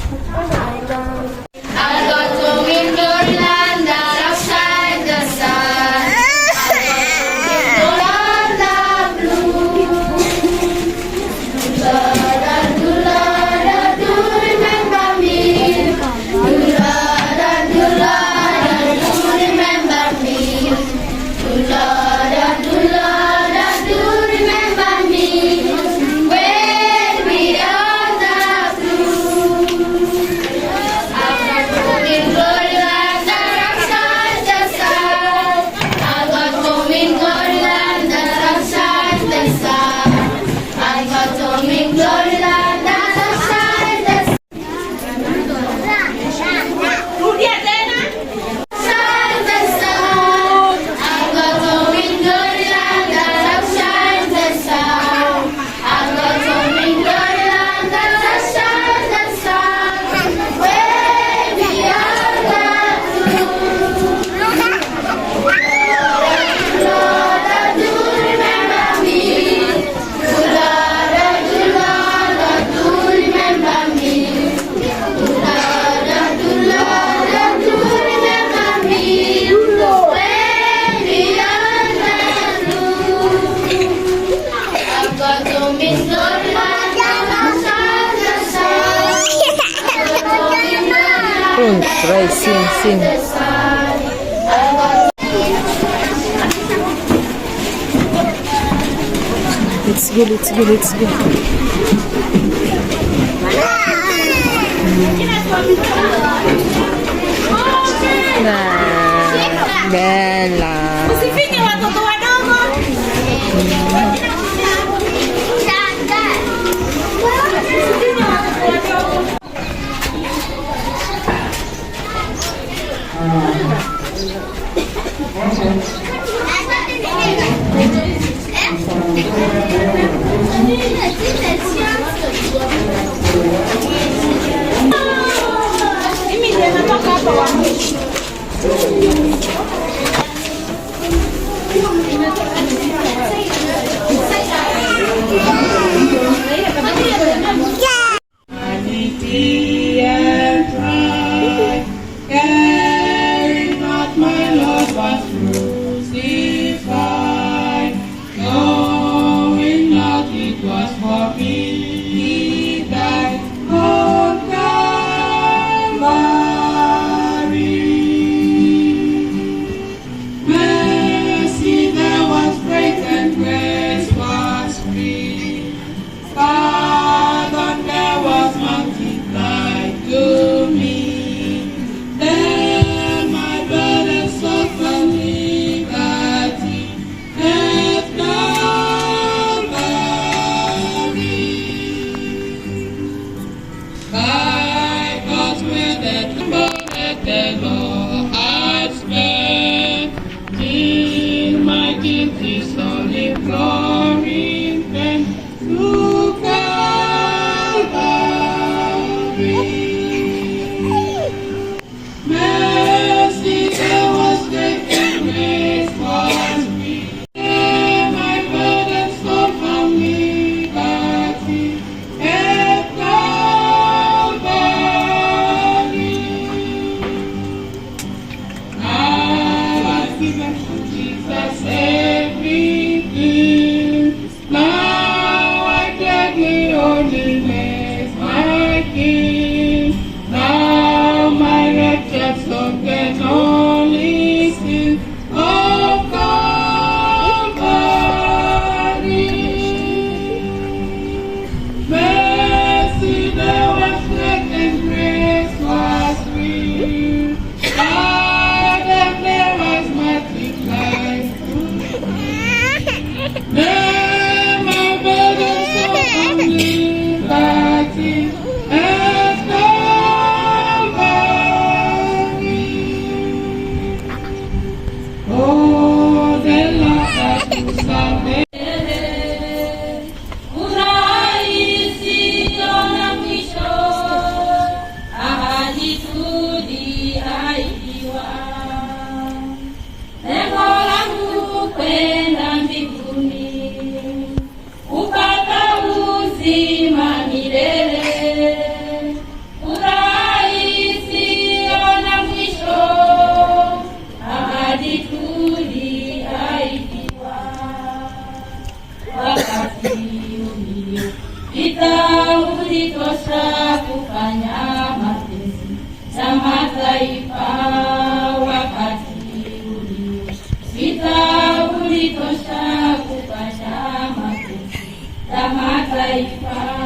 I got to in glory land that outside the sun. I got to in blue. Do remember me. Do remember me. Do remember me. When we are the blue. I got to in glory land that outside the sun. I got to in glory land that outside the sun. I got to in glory land that outside the sun. Outside the sun. I got to in glory land that outside the sun. I got to in glory land that outside the sun. Where we are the blue. Lord, do remember me. Lord, do remember me. Lord, do remember me. When we are the blue. I've got to miss glory land outside the sun. I've got to miss glory land Try, sing. the sun. I've got It's good. Nah, Bella. Vanity and pride, caring not my Lord was crucified, knowing not it was for me he died on Calvary. Mercy there was great and grace was free. Pardon there was multiplied to me. Then my brother suffered liberty at Calvary. By God's will that the Lord had spent in my guilty soul imploring them to Calvary. Mercy there was great and grace was free. My burden so from liberty at Calvary. kufanya mapenzi ya mataifa. Wakati uliopita ulitosha kufanya mapenzi ya mataifa.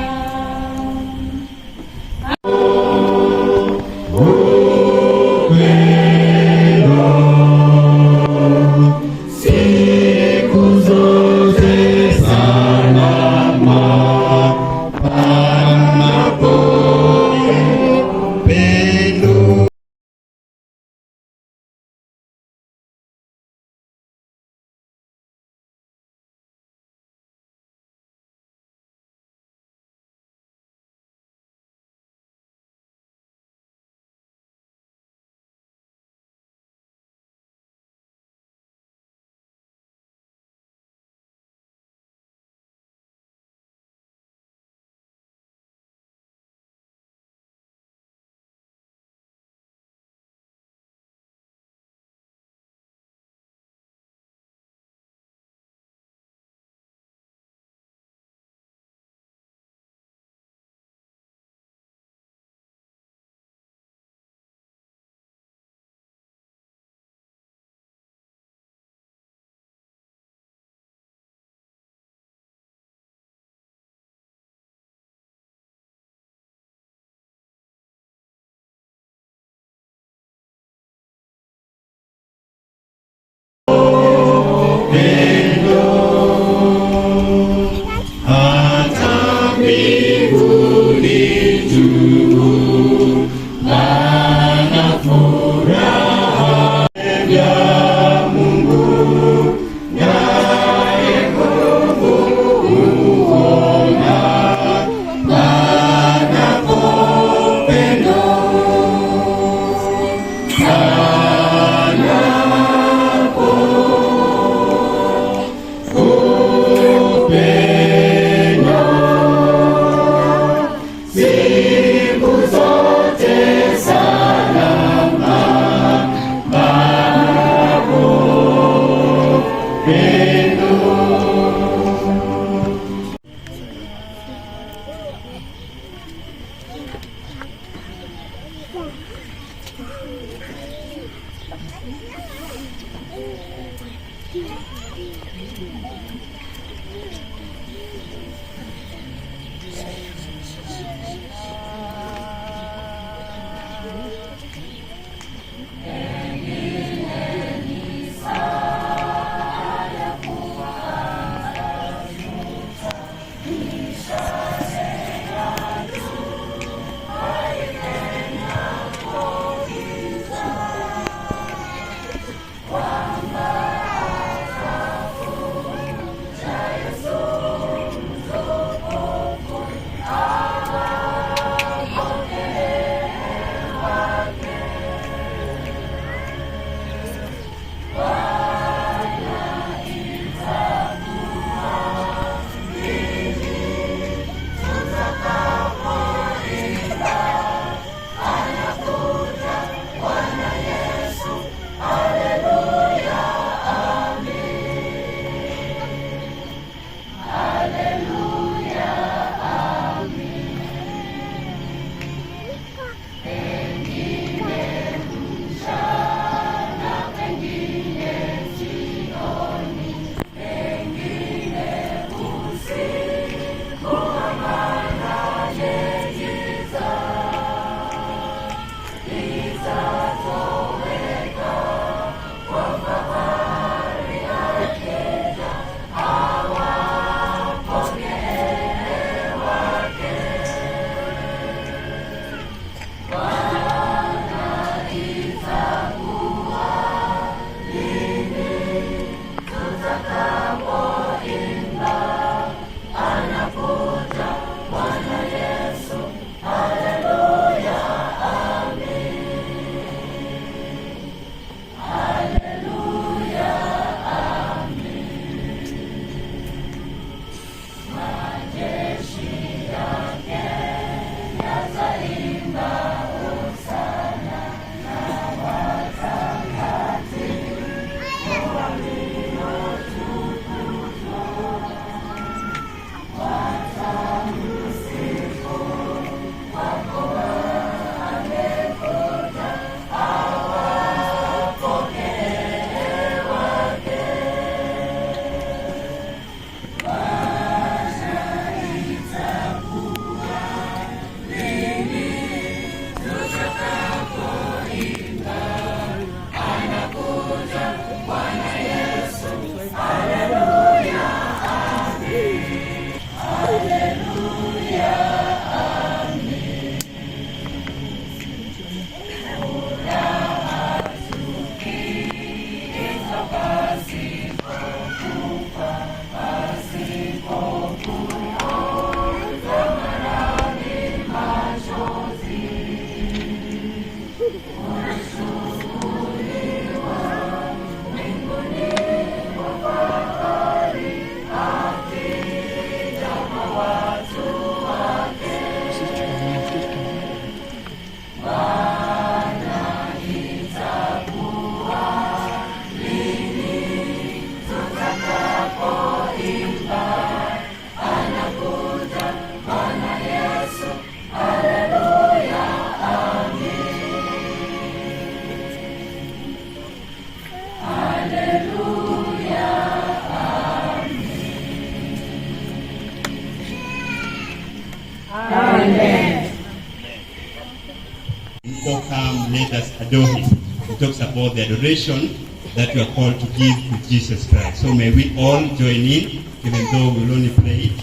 Oh, come, let us adore him. He talks about the adoration that we are called to give to Jesus Christ. So may we all join in, even though we will only play it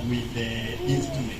with the instrument.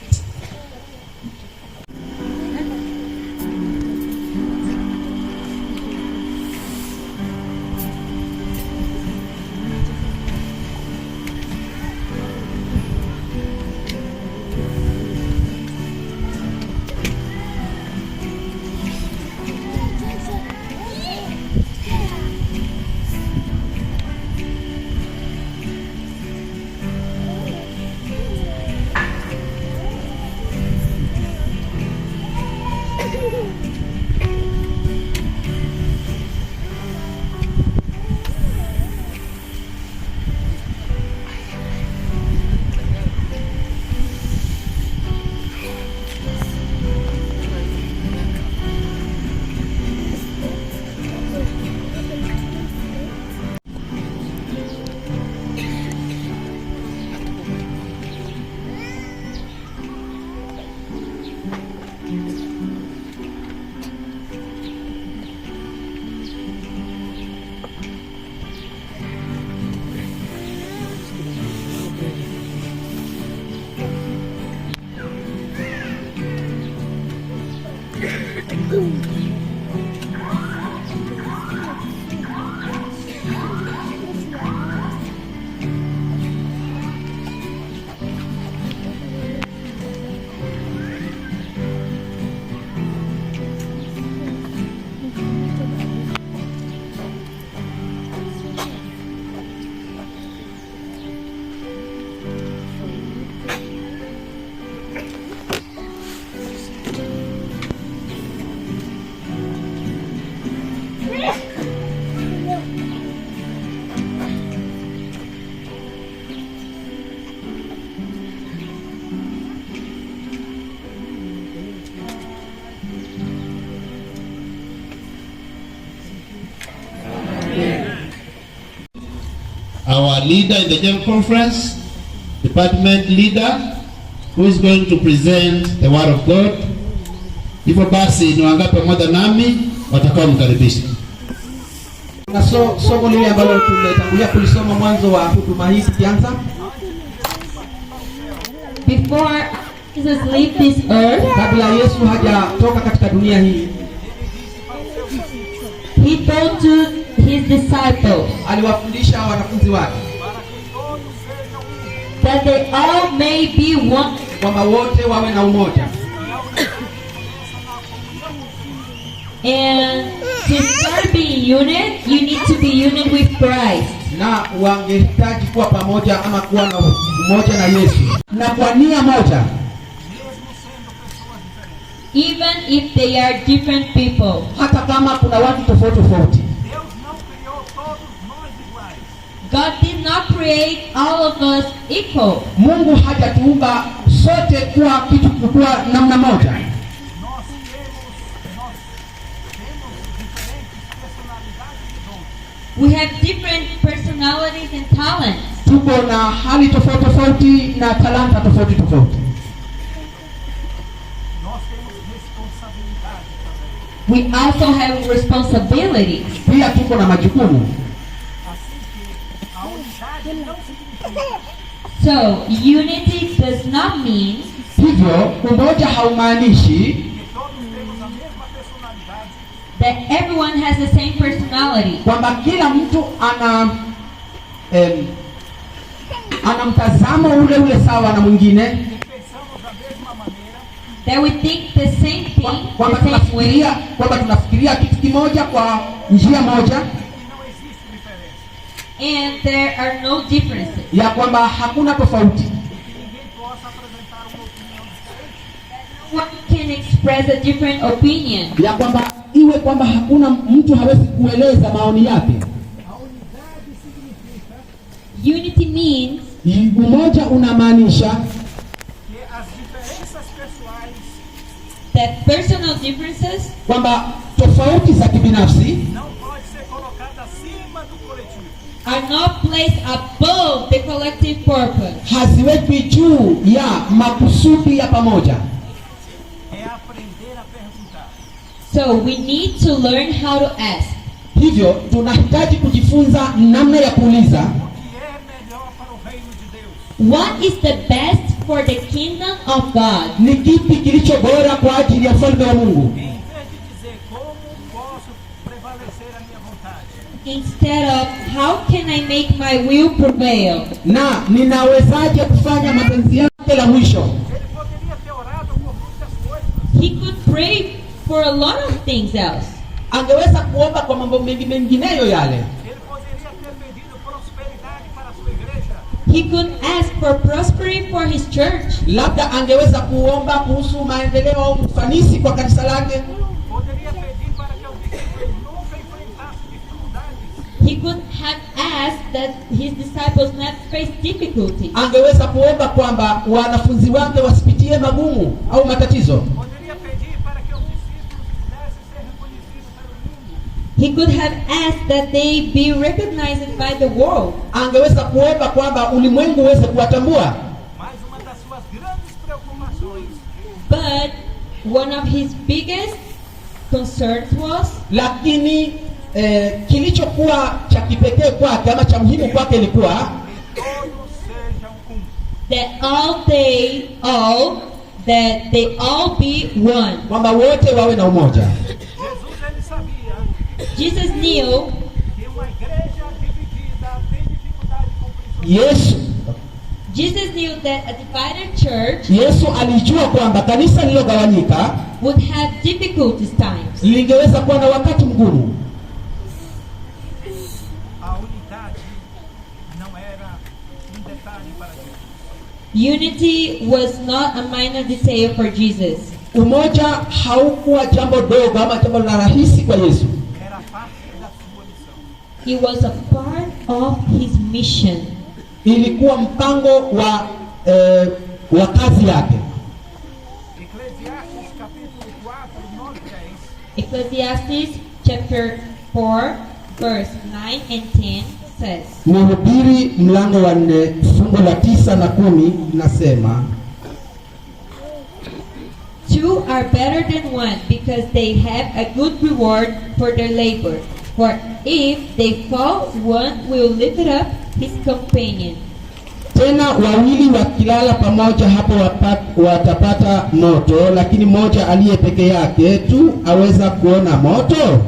Our leader in the General Conference, department leader, who is going to present the word of God. Hivyo basi ni wangapi pamoja nami watakao mkaribisha. Na somo lile ambalo tumetangulia kulisoma mwanzo wa huduma hii kianza. Before Jesus left this earth, kabla Yesu hajatoka katika dunia hii, he told to his disciples aliwafundisha wanafunzi wake that they all may be one, kwamba wote wawe na umoja. And to start being unit, you need to be unit with Christ. Na wangehitaji kuwa pamoja ama kuwa na umoja na Yesu, na kwa nia moja, even if they are different people. hata kama kuna watu tofauti tofauti. God did not create all of us equal. Mungu hajatuumba sote kuwa kitu kuwa namna moja. We have different personalities and talents. Tuko na hali tofauti tofauti na talanta tofauti tofauti. We also have responsibilities. Pia tuko na majukumu. So, unity does not mean Hivyo umoja haumaanishi that everyone has the same personality. kwamba kila mtu ana mtazamo ule ule sawa na mwingine, That we think the same thing, kwamba the same way. tunafikiria kitu kimoja kwa njia moja, And there are no differences. ya kwamba hakuna tofauti, One can express a different opinion. ya kwamba iwe kwamba hakuna mtu hawezi kueleza maoni yake. Unity means Umoja unamaanisha that personal differences kwamba tofauti za kibinafsi are not placed above the collective purpose. haziwekwi juu ya makusudi ya pamoja. So we need to learn how to ask. Hivyo tunahitaji kujifunza namna ya kuuliza, What is the best for the kingdom of God? ni kipi kilicho bora kwa ajili ya ufalme wa Mungu, Instead of how can I make my will prevail? na ninawezaje kufanya mapenzi yake la mwisho. He could pray for a lot of things else. Angeweza kuomba kwa mambo mengineyo yale. He could ask for prosperity for his church. Labda angeweza kuomba kuhusu maendeleo au ufanisi kwa kanisa lake. He could have asked that his disciples not face difficulties. Angeweza kuomba kwamba wanafunzi wake wasipitie magumu au matatizo. He could have asked that they be recognized by the world. Angeweza kuomba kwamba ulimwengu uweze kuwatambua. But one of his biggest concerns was Lakini kilichokuwa cha kipekee kwake ama cha muhimu kwake ilikuwa that they all be one. kwamba wote wawe na umoja. Jesus knew Jesus knew that a divided church Yesu alijua kwamba kanisa lililogawanyika would have difficulties times. lingeweza kuwa na wakati mgumu. Unity was not a minor detail for Jesus. Umoja haukuwa jambo dogo ama jambo la rahisi kwa Yesu. It was a part of his mission. Ilikuwa mpango wa kazi yake. Ecclesiastes chapter 4 verse 9 and 10 says, Mhubiri mlango wa 4 fungu la 9 na 10 nasema, Two are better than one because they have a good reward for their labor. For if they fall, one will lift up his companion. tena wawili wakilala pamoja hapo watapata moto, lakini mmoja aliye peke yake tu aweza kuona moto.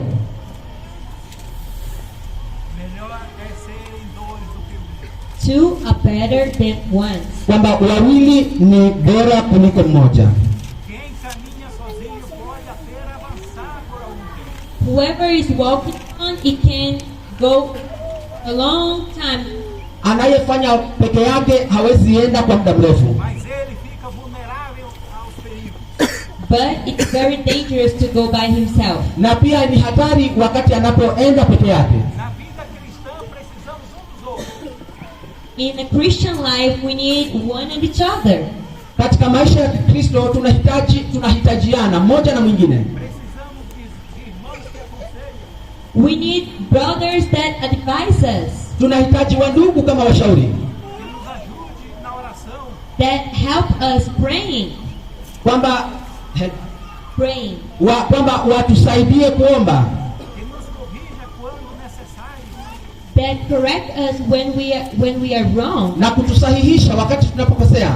Two are better than one. Kwamba wawili ni bora kuliko mmoja. Whoever is walking on, it can go a long time, Anayefanya peke yake hawezi enda kwa muda mrefu, but it's very dangerous to go by himself. na pia ni hatari wakati anapoenda peke yake. In a Christian life, we need one and each other. Katika maisha ya Kristo tunahitajiana mmoja na mwingine. We need brothers that advise us, Tunahitaji wandugu kama washauri, that help us praying, kwamba kwamba watusaidie kuomba, that correct us when we are wrong, na kutusahihisha wakati tunapokosea.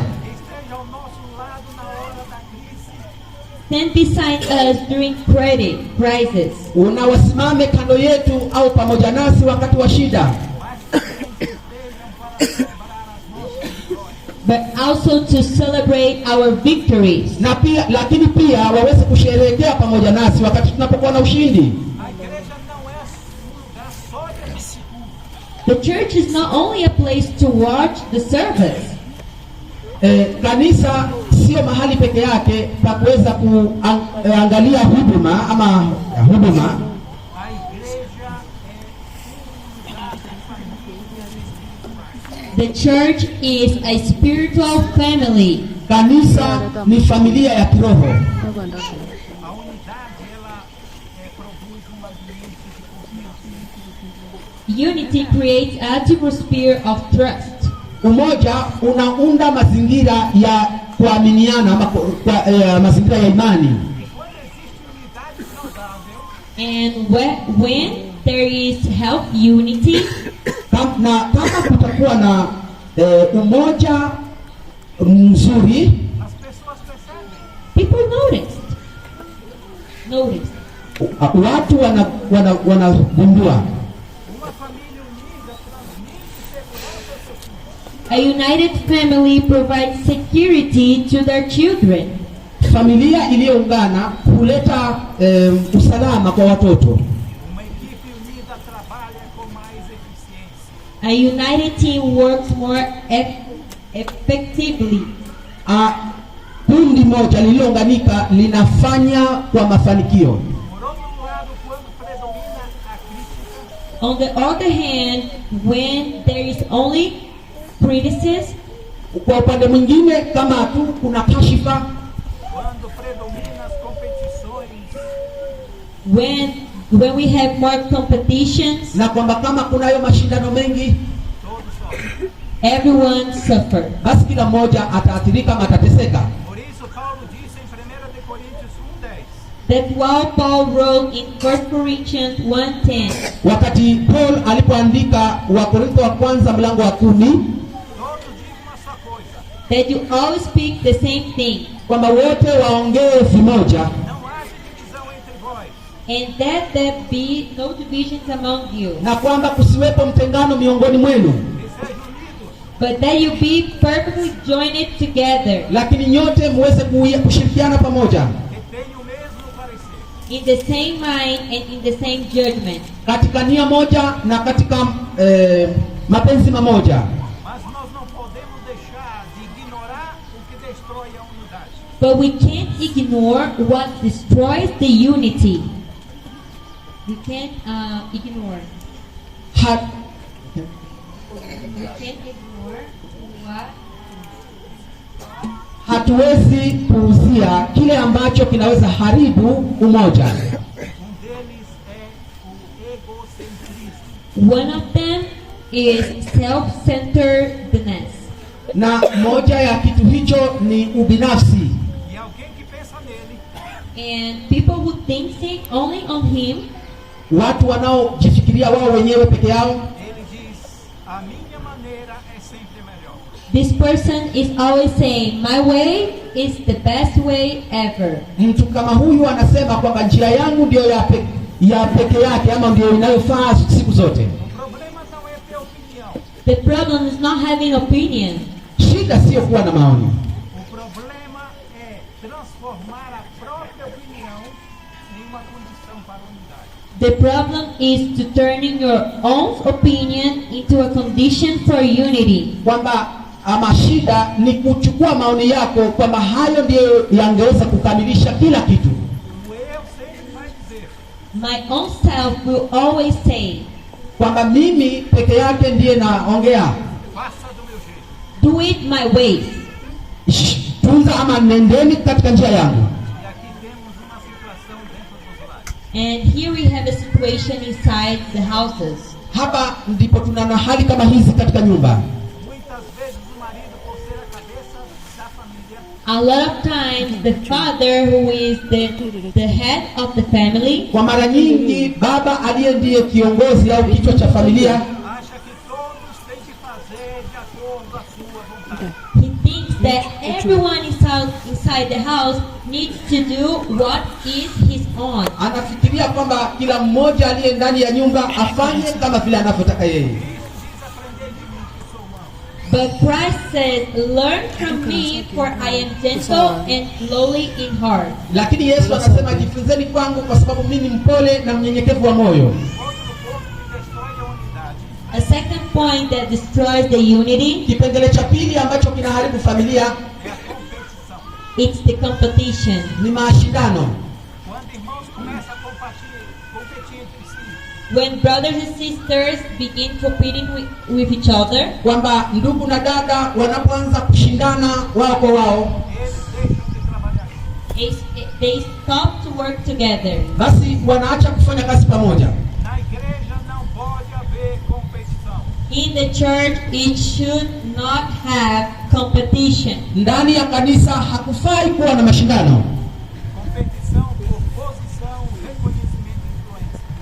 stand beside us during crisis, Unawasimame kando yetu au pamoja nasi wakati wa shida, but also to celebrate our victories. na pia lakini pia waweze kusherehekea pamoja nasi wakati tunapokuwa na ushindi. The church is not only a place to watch the service. Kanisa sio mahali peke yake pa kuweza kuangalia huduma ama huduma. The church is a spiritual family. Kanisa ni familia ya kiroho. Unity creates an atmosphere of trust. Umoja unaunda mazingira ya kuaminiana ama mazingira ya imani. And when there is health unity, na kama kutakuwa na umoja mzuri, people notice. Watu wanagundua. A united family provides security to their children. Familia iliyoungana huleta usalama kwa watoto. A united team works more effectively. Kundi moja lililounganika linafanya kwa mafanikio. On the other hand, when there is only criticism, kwa upande mwingine kama tu kuna kashifa, when we have more competitions, na kwamba kama kunayo mashindano mengi, everyone suffer. Basi kila mmoja ataathirika, atateseka. That's why Paul wrote in 1 Corinthians 1:10. Wakati Paul alipoandika Wakorintho wa kwanza mlango wa 10, that you always speak the same thing, kwamba wote waongee vimoja, and that there be no divisions among you, na kwamba kusiwepo mtengano miongoni mwenu, but that you be perfectly joined together, lakini nyote muweze kushirikiana pamoja, in the same mind and in the same judgment. katika nia moja na katika mapenzi mamoja. But we can't ignore what destroys the unity. We can't ignore. We can't ignore what. Hatuwezi puuzia kile ambacho kinaweza haribu umoja. One of them is self-centeredness. Na moja ya kitu hicho ni ubinafsi. And people who think only on him, watu wanaojifikiria wao wenyewe peke yao. This person is always saying, my way is the best way ever. Mtu kama huyu anasema kwamba njia yangu ndio ya peke yake, ama ndio inayofaa siku zote. The problem is not having opinion. Shida sio kuwa na maoni. The problem is to turning your own opinion into a condition for unity. Kwamba ama shida ni kuchukua maoni yako kwamba hayo ndio yangeweza kukamilisha kila kitu. My own self will always say, kwamba mimi peke yake ndiye naongea. do it my way. Tunza ama nendeni katika njia yangu. And here we have a situation inside the houses. Hapa ndipo tuna hali kama hizi katika nyumba. A lot of times the father, who is the head of the family, kwa mara nyingi baba aliye ndiye kiongozi au kichwa cha familia, he thinks that everyone inside the house needs to do what is his own. Anafikiria kwamba kila mmoja aliye ndani ya nyumba afanye kama vile anavyotaka yeye. But Christ says, learn from me, for I am gentle and lowly in heart. Lakini Yesu anasema, jifunzeni kwangu kwa sababu mimi mpole na mnyenyekevu wa moyo. A second point that destroys the unity, kipengele cha pili ambacho kinaharibu familia, it's the competition. Ni mashindano. When brothers and sisters begin competing with each other, kwamba ndugu na dada wanapoanza kushindana wao kwa wao, they stop to work together. Basi wanaacha kufanya kazi pamoja. In the church, it should not have competition. Ndani ya kanisa hakufai kuwa na mashindano.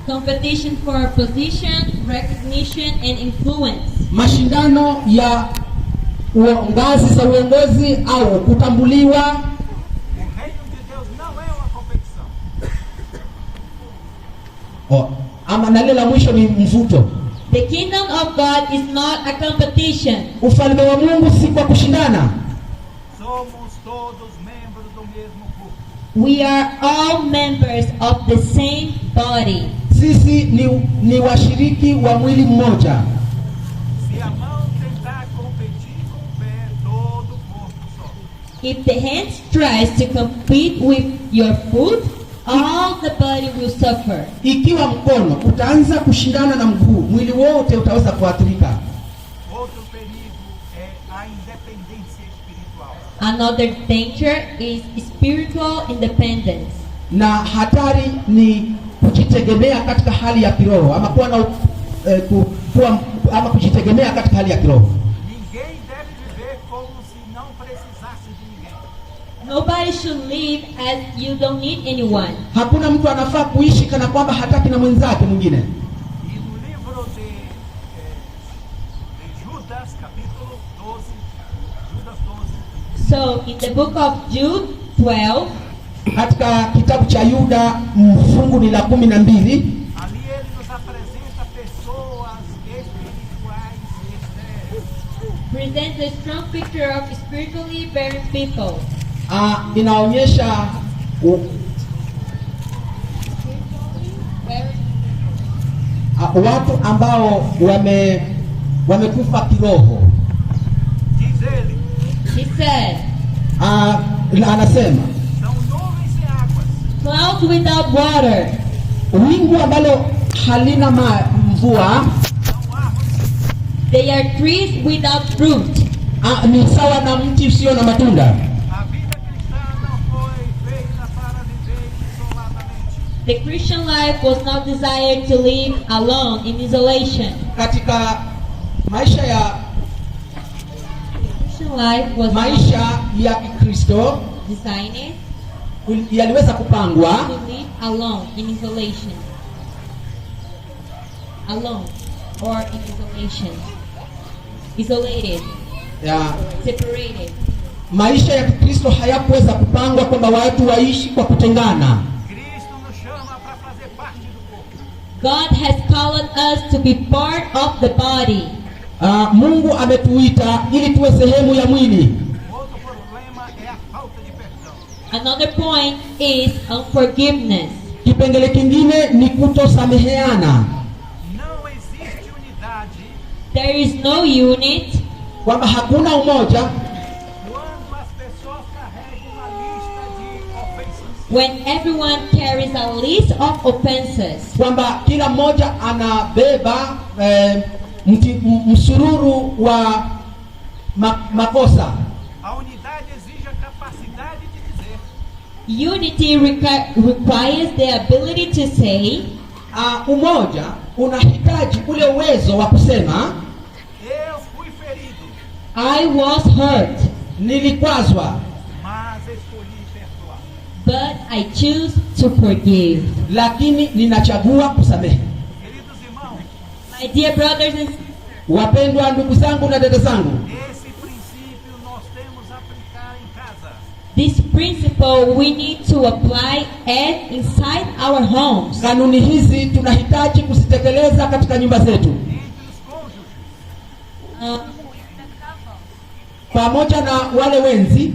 Competition for position, recognition, and influence. Mashindano ya ngazi za uongozi au kutambuliwa. Ama na la mwisho ni mvuto. The kingdom of God is not a competition. Ufalme wa Mungu si kwa kushindana. Somos todos membros do mesmo corpo. We are all members of the same body. Sisi ni washiriki wa mwili mmoja. Se a mão tentar competir com o pé, todo o corpo sofre. If the hand tries to compete with your foot, all the body will suffer. Ikiwa mkono utaanza kushindana na mguu, mwili wote utaweza kuathirika. Outro perigo é a independência espiritual. Another danger is spiritual independence. Na hatari ni kujitegemea katika hali ya kiroho ama kuwa na ama kujitegemea katika hali ya kiroho. Ninguém deve viver como se não precisasse de ninguém. Nobody should live as you don't need anyone. Hakuna mtu anafaa kuishi kana kwamba hataki na mwenzake mwingine. E no livro de Judas, capítulo 12, Judas 12, So in the book of Jude 12, Katika kitabu cha Yuda fungu ni la 12, ali ele nos apresenta pessoas espirituais estériles. presents a strong picture of spiritually barren people. Inaonyesha watu ambao wamekufa kiroho. Diz ele, He said, Anasema são nuvens e águas, clouds without water, wingu ambalo halina mvua, são árvores. they are trees without fruit. ni sawa na mti usio na matunda. A vida cristã não foi feita para viver isoladamente. The Christian life was not desired to live alone in isolation. Katika maisha ya Kikristo Designed yaliweza kupangwa to live alone in isolation. Alone or in isolation. Isolated, ya separated. maisha ya Kikristo hayakuweza kupangwa kwamba watu waishi kwa kutengana. Cristo nos chama para fazer parte do corpo. God has called us to be part of the body. Mungu ametuita ili tuwe sehemu ya mwili. Outro problema é a falta de perdão. Another point is unforgiveness. Kipengele kingine ni kutosameheana, Não existe unidade There is no unit kwamba hakuna umoja quando as pessoas carregam uma lista de ofensas. when everyone carries a list of offenses. kwamba kila mmoja anabeba msururu wa makosa. A unidade exige a capacidade de dizer: Unity requires the ability to say, Umoja unahitaji ule uwezo wa kusema eu fui ferido, I was hurt, nilikwazwa, mas escolhi perdoar. but I choose to forgive. lakini ninachagua kusamehe. Queridos irmãos, My dear brothers and sisters, Wapendwa ndugu zangu na dada zangu, esse princípio nós temos a aplicar em casa, this principle we need to apply inside our homes. kanuni hizi tunahitaji kuzitekeleza katika nyumba zetu, entre os cônjuges. Uh, pamoja na wale wenzi.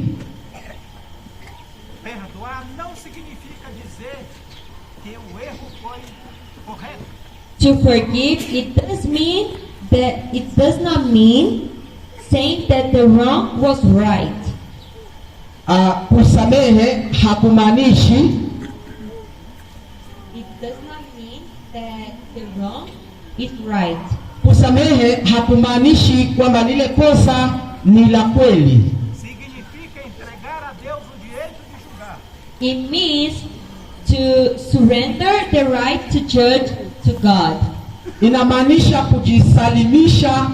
Perdoar não significa dizer que o erro foi correto. To forgive, it does not mean saying that the wrong was right. Kusamehe hakumaanishi It does not mean that the wrong is right. kusamehe hakumaanishi kwamba lile kosa ni la kweli. Significa entregar a Deus o direito de julgar. It means to surrender the right to judge to God. Inamaanisha kujisalimisha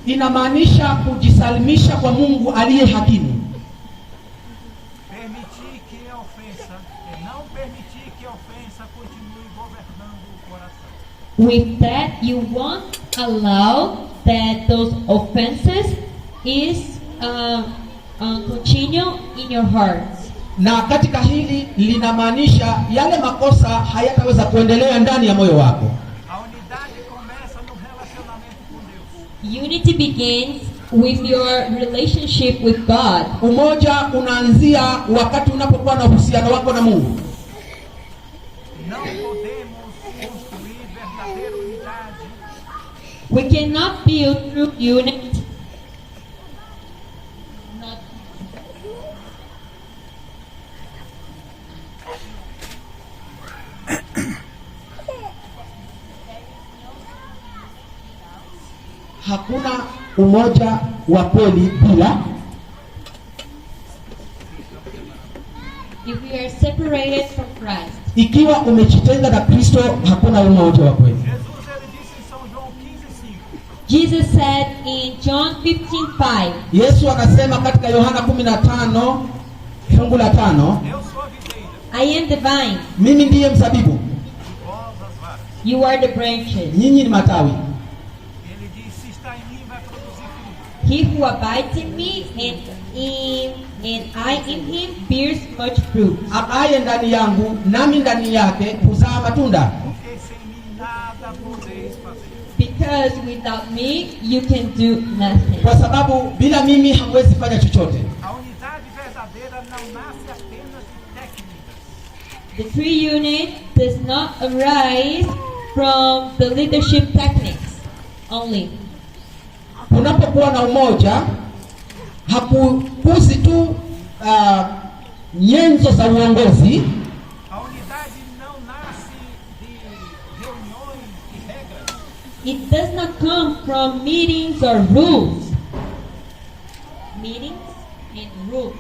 inamaanisha kujisalimisha kwa Mungu aliye hakimu. ofensa continue governando o coração. With that, you won't allow that those offenses is continue in your hearts. Na katika hili linamaanisha yale makosa hayataweza kuendelea ndani ya moyo wako. A unidade começa no relacionamento com Deus. Unity begins with your relationship with God. Umoja unaanzia wakati unapokuwa na uhusiano wako na Mungu. Não podemos construir verdadeira unidade We cannot build true unity. Hakuna umoja wa kweli bila. If we are separated from Christ. Ikiwa umejitenga na Kristo, hakuna umoja wa kweli. Jesus ele disse em São João 15:5. Jesus said in John 15:5. Yesu akasema katika Yohana 15 fungu la 5, Eu sou a videira, I am the vine, mimi ndiye mzabibu, vós as varas. you are the branches. nyinyi ni matawi. Ele diz: se está em mim, vai produzir fruto. He who abides in me and I in him bears much fruit. Akaye ndani yangu nami ndani yake huzaa matunda. Porque sem mim nada podeis fazer. Because without me you can do nothing. Kwa sababu bila mimi hamwezi fanya chochote. A unidade verdadeira não nasce apenas de técnicas. The true unit does not arise from the leadership techniques only. Unapokuwa na umoja, hakukuzi tu nyenzo za uongozi. A unidade não nasce de reuniões e regras. It does not come from meetings or rules. Meetings and rules.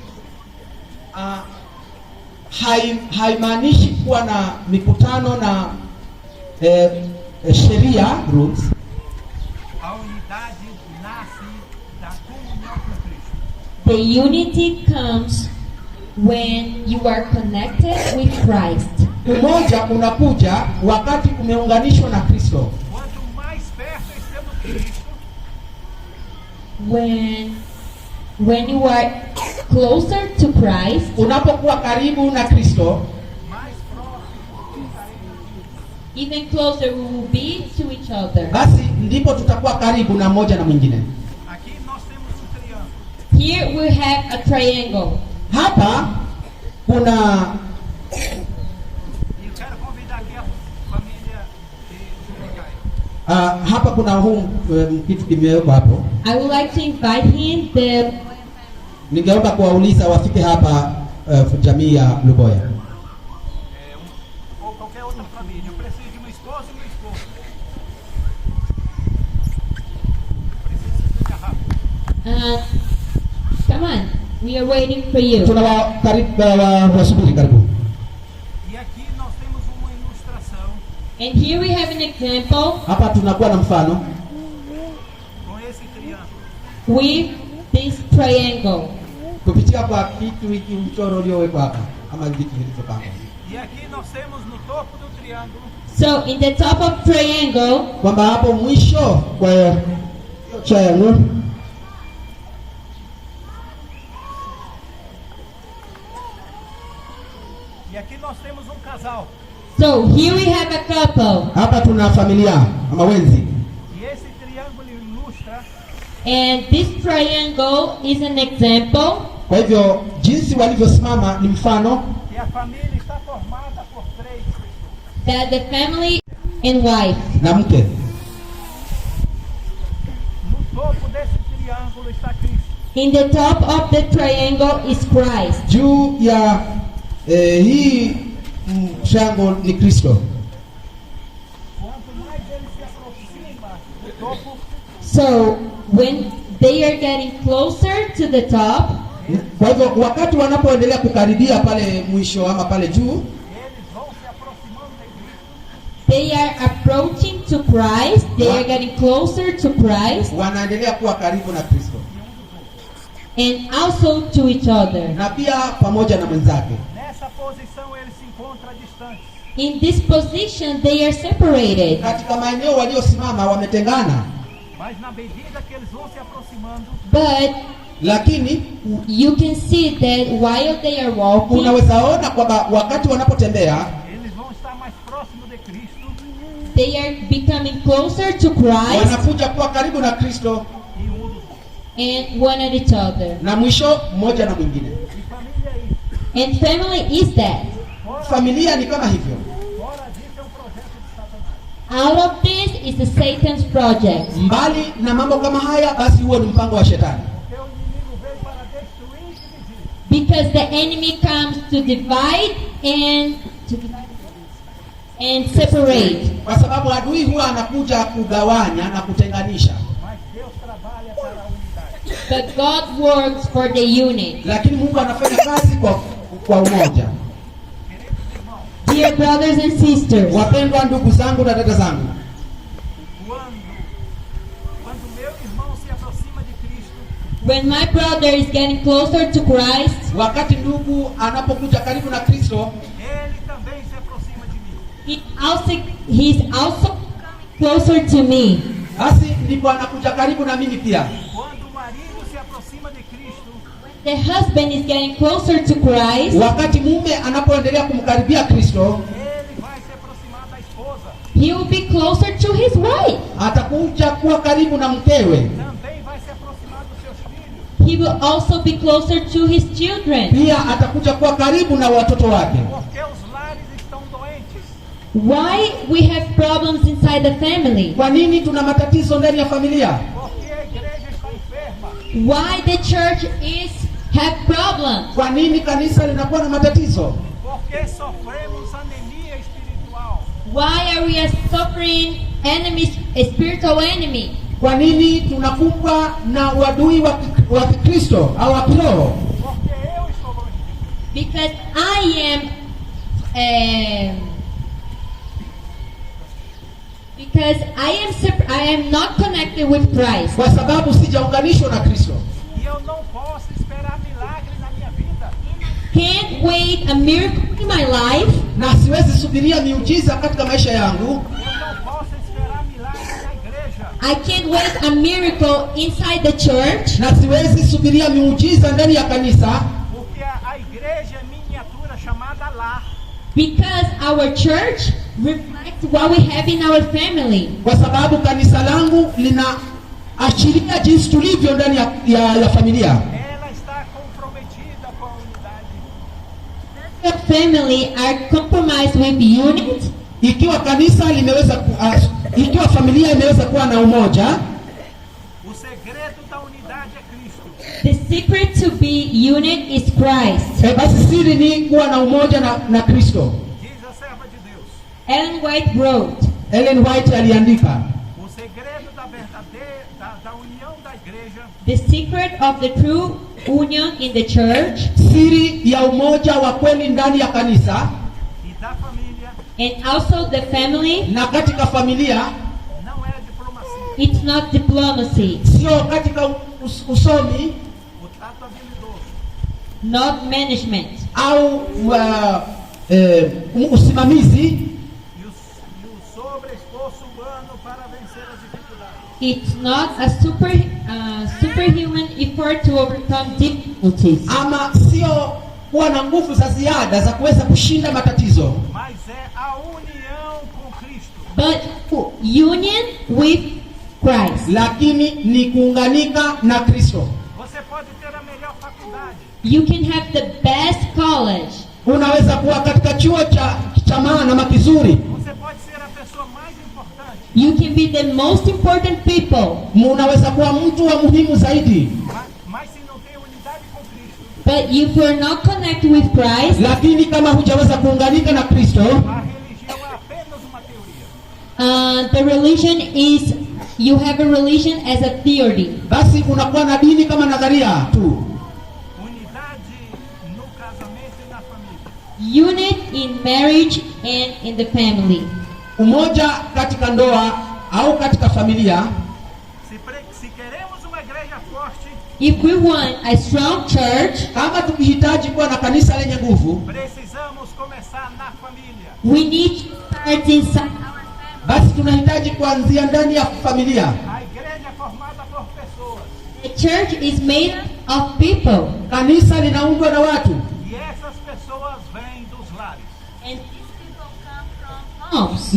Haimaanishi kuwa na mikutano na sheria rules. A unidade nasce da comunhão com Cristo. The unity comes when you are connected with Christ. Umoja unakuja wakati umeunganishwa na Kristo. Quanto mais perto estamos de Cristo, When you are closer to Christ, Unapokuwa karibu na Kristo, mais próximo estaremos de Deus. even closer we will be to each other. basi ndipo tutakuwa karibu na mmoja na mwingine. Aqui nós temos triângulo. Here we have a triangle. Hapa kuna E eu quero convidar aqui a família de Micai. hapa kuna huu kitu kimewekwa hapo. I would like to invite him, Ningeomba kuwauliza wafike hapa jamii ya Luboya. Ou qualquer outra família. Eu preciso de uma esposa e um esposo. Preciso ficar rápido. come on, we are waiting for you. Wasubiri karibu. E aqui nós temos uma ilustração And here we have an example Hapa tunakuwa na mfano com esse triângulo. with this triangle. kupitia kwa kitu hiki, mchoro uliowekwa hapa ama vitu vilivyopangwa. E aqui nós temos no topo do triângulo So in the top of triangle, Kwamba hapo mwisho kwa triangle e aqui nós temos um casal. so here we have a couple. hapa tuna familia ama wenzi. E esse triângulo ilustra And this triangle is an example Kwa hivyo jinsi walivyosimama ni mfano que a família está formada por três pessoas. that the family and wife. na mke. No topo desse triângulo está Cristo. In the top of the triangle is Christ. Juu ya hii triangle ni Kristo. Quanto mais ele se aproxima do topo, So when they are getting closer to the top, Kwa hivyo wakati wanapoendelea kukaribia pale mwisho ama pale juu, eles vão se aproximando de Cristo. they are approaching to Christ. They are getting closer to Christ wanaendelea kuwa karibu na Kristo and also to each other. na pia pamoja na mwenzake. Nessa posição ele se encontra distante. In this position, they are separated. Katika maeneo waliosimama wametengana. Mas na medida que eles vão se aproximando, But Lakini you can see that while they are walking, unaweza ona kwamba wakati wanapotembea eles vão estar mais próximos de Cristo they are becoming closer to Christ wanakuja kuwa karibu na Kristo, e um dos outros. and one at each other. na mwisho mmoja na mwingine. E família é isso. And family is that. Familia ni kama hivyo. Fora disso é um projeto de Satanás. Out of this is the Satan's project. Mbali na mambo kama haya, basi huo ni mpango wa shetani, Porque o inimigo veio para destruir e dividir. Because the enemy comes to divide and separate. kwa sababu adui huwa anakuja kugawanya na kutenganisha, Mas Deus trabalha para a unidade. But God works for the unit. lakini Mungu anafanya kazi kwa umoja. Dear brothers and sisters, Wapendwa ndugu zangu na dada zangu, Quando meu irmão se aproxima de Cristo, when my brother is getting closer to Christ, wakati ndugu anapokuja karibu na Kristo, ele também se aproxima de mim. he's also closer to me. basi ndipo anakuja karibu na mimi pia. Quando o marido se aproxima de Cristo, The husband is getting closer to Christ, Wakati mume anapoendelea kumkaribia Kristo, ele vai se aproximar da esposa. he will be closer to his wife. atakuja kuwa karibu na mkewe, Também vai se aproximar dos seus filhos. He will also be closer to his children. pia atakuja kuwa karibu na watoto wake. Porque os lares estão doentes. Why we have problems inside the family? Kwa nini tuna matatizo ndani ya familia? Porque a igreja está enferma. Why the church have problems? Kwa nini kanisa linakuwa na matatizo? Porque sofremos anemia espiritual. Why are we suffering a spiritual enemy? Kwa nini tunakumbwa na uadui wa Kikristo au wa kiroho? Porque eu estou longe de Cristo. Because I am not connected with Christ. Kwa sababu sijaunganishwa na Kristo, E eu não posso esperar milagre na minha vida. Can't wait a miracle in my life. na siwezi subiria miujiza katika maisha yangu, Eu não posso esperar milagre na igreja. I can't wait a miracle inside the church. na siwezi subiria miujiza ndani ya kanisa, Porque a igreja é miniatura chamada lar. Because our church reflects what we have in our family. kwa sababu kanisa langu linaashiria jinsi tulivyo ndani ya familia. Ela está comprometida com a unidade. Your family are compromised with unit. Ikiwa kanisa limeweza ikiwa familia imeweza kuwa na umoja, O segredo da unidade é Cristo. The secret to be unit is Christ. basi siri ni kuwa na umoja na Kristo. Diz a serva de Deus. Ellen White wrote, Ellen White aliandika, O segredo da verdadeira da união da igreja the secret of the true union in the church siri ya umoja wa kweli ndani ya kanisa e da família and also the family, na katika familia, não é diplomacia. it's not diplomacy, sio katika usomi O tato habilidoso. not management, au usimamizi, E o sobre-esforço humano para vencer as dificuldades. it's not a superhuman effort to overcome difficulties, ama sio kuwa na nguvu za ziada za kuweza kushinda matatizo, Mas é a união com Cristo. but union with Christ. lakini ni kuunganika na Kristo. Você pode ter a melhor faculdade. You can have the best college. Unaweza kuwa katika chuo cha maana na kizuri, Você pode ser a pessoa mais importante. You can be the most important people. unaweza kuwa mtu wa muhimu zaidi, Mas se não tem unidade com Cristo, But if you're not connected with Christ, lakini kama hujaweza kuunganika na Kristo, a religião é apenas uma teoria. the religion is, you have a religion as a theory. basi unakuwa na dini kama nadharia tu. Unidade no casamento e na família. Unit in marriage and in the family. Umoja katika ndoa au katika familia. Se queremos uma igreja forte, If we want a strong church, Kama tukihitaji kuwa na kanisa lenye nguvu, precisamos precisamos começar na família. We need to start inside our family. Basi tunahitaji kuanzia ndani ya familia. A igreja é formada por pessoas. The church is made of people. Kanisa linaundwa na watu, E essas pessoas vêm dos lares. And these people come from homes.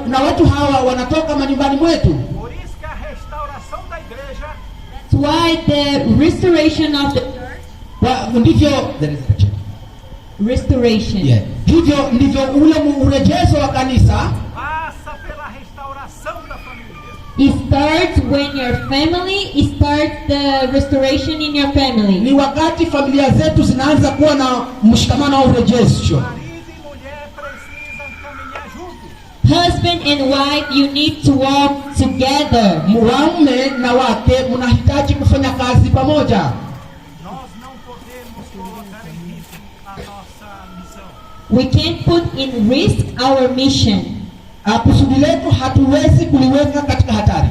na watu hawa wanatoka manyumbani mwetu. Por isso que a restauração da igreja That's why the restoration of the church, Ndivyo restoration, hivyo ndivyo ule urejezo wa kanisa passa pela restauração da família. it starts when your family, it starts the restoration in your family. ni wakati familia zetu zinaanza kuwa na mshikamano wa urejesho. Marido e mulher precisam caminhar juntos. Husband and wife, you need to walk together. Mume na wake mnahitaji kufanya kazi pamoja. Nós não podemos colocar em risco a nossa missão. We can't put in risk our mission. Kusudi letu hatuwezi kuliweka katika hatari.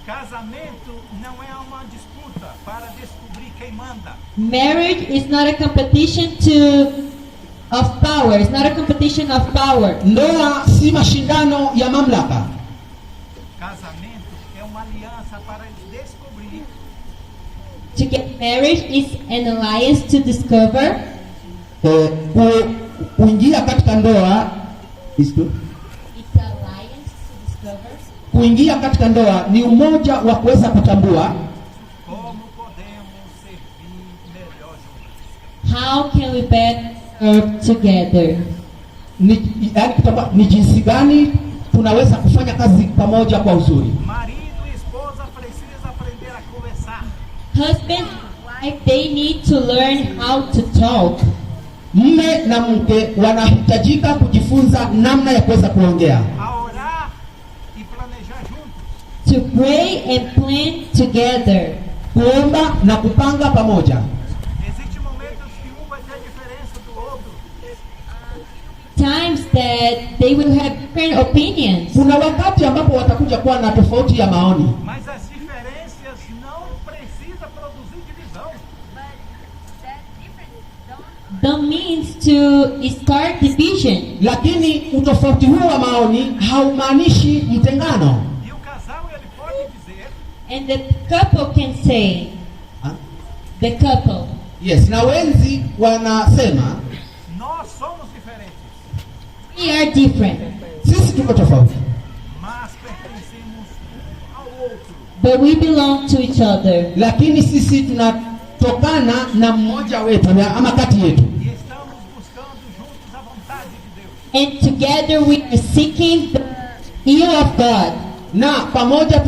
Casamento não é uma disputa para descobrir quem manda. Marriage is not a competition of power. It's not a competition of power. Ndoa si mashindano ya mamlaka. Casamento é uma aliança para descobrir To get married is an alliance to discover. Kuingia katika ndoa It's alliance to discover. kuingia katika ndoa ni umoja wa kuweza kutambua como podemos servir melhor juntos. How can we better serve together? yani kutambua ni jinsi gani tunaweza kufanya kazi pamoja kwa uzuri. Marido e esposa precisam aprender a conversar. Husband and wife, they need to learn how to talk. Mume na mke wanahitajika kujifunza namna ya kuweza kuongea, A orar e planejar juntos. To pray and plan together. kuomba na kupanga pamoja. Existem momentos que um vai ter diferença do outro. Times that they will have different opinions. Kuna wakati ambapo watakuja kuwa na tofauti ya maoni, Mas as diferenças não precisam produzir divisão. Don't means to start division. lakini utofauti huu wa maoni haumaanishi mtengano. E o casal ele pode dizer, And the couple can say, Ha? the couple, Yes, na wenzi wanasema nós somos diferentes, we are different, sisi tuko tofauti, mas pertencemos ao outro. but we belong to each other. lakini sisi tunatokana na mmoja wetu ama kati yetu, E estamos buscando juntos a vontade de Deus. And together we are seeking the ear of God. na pamoja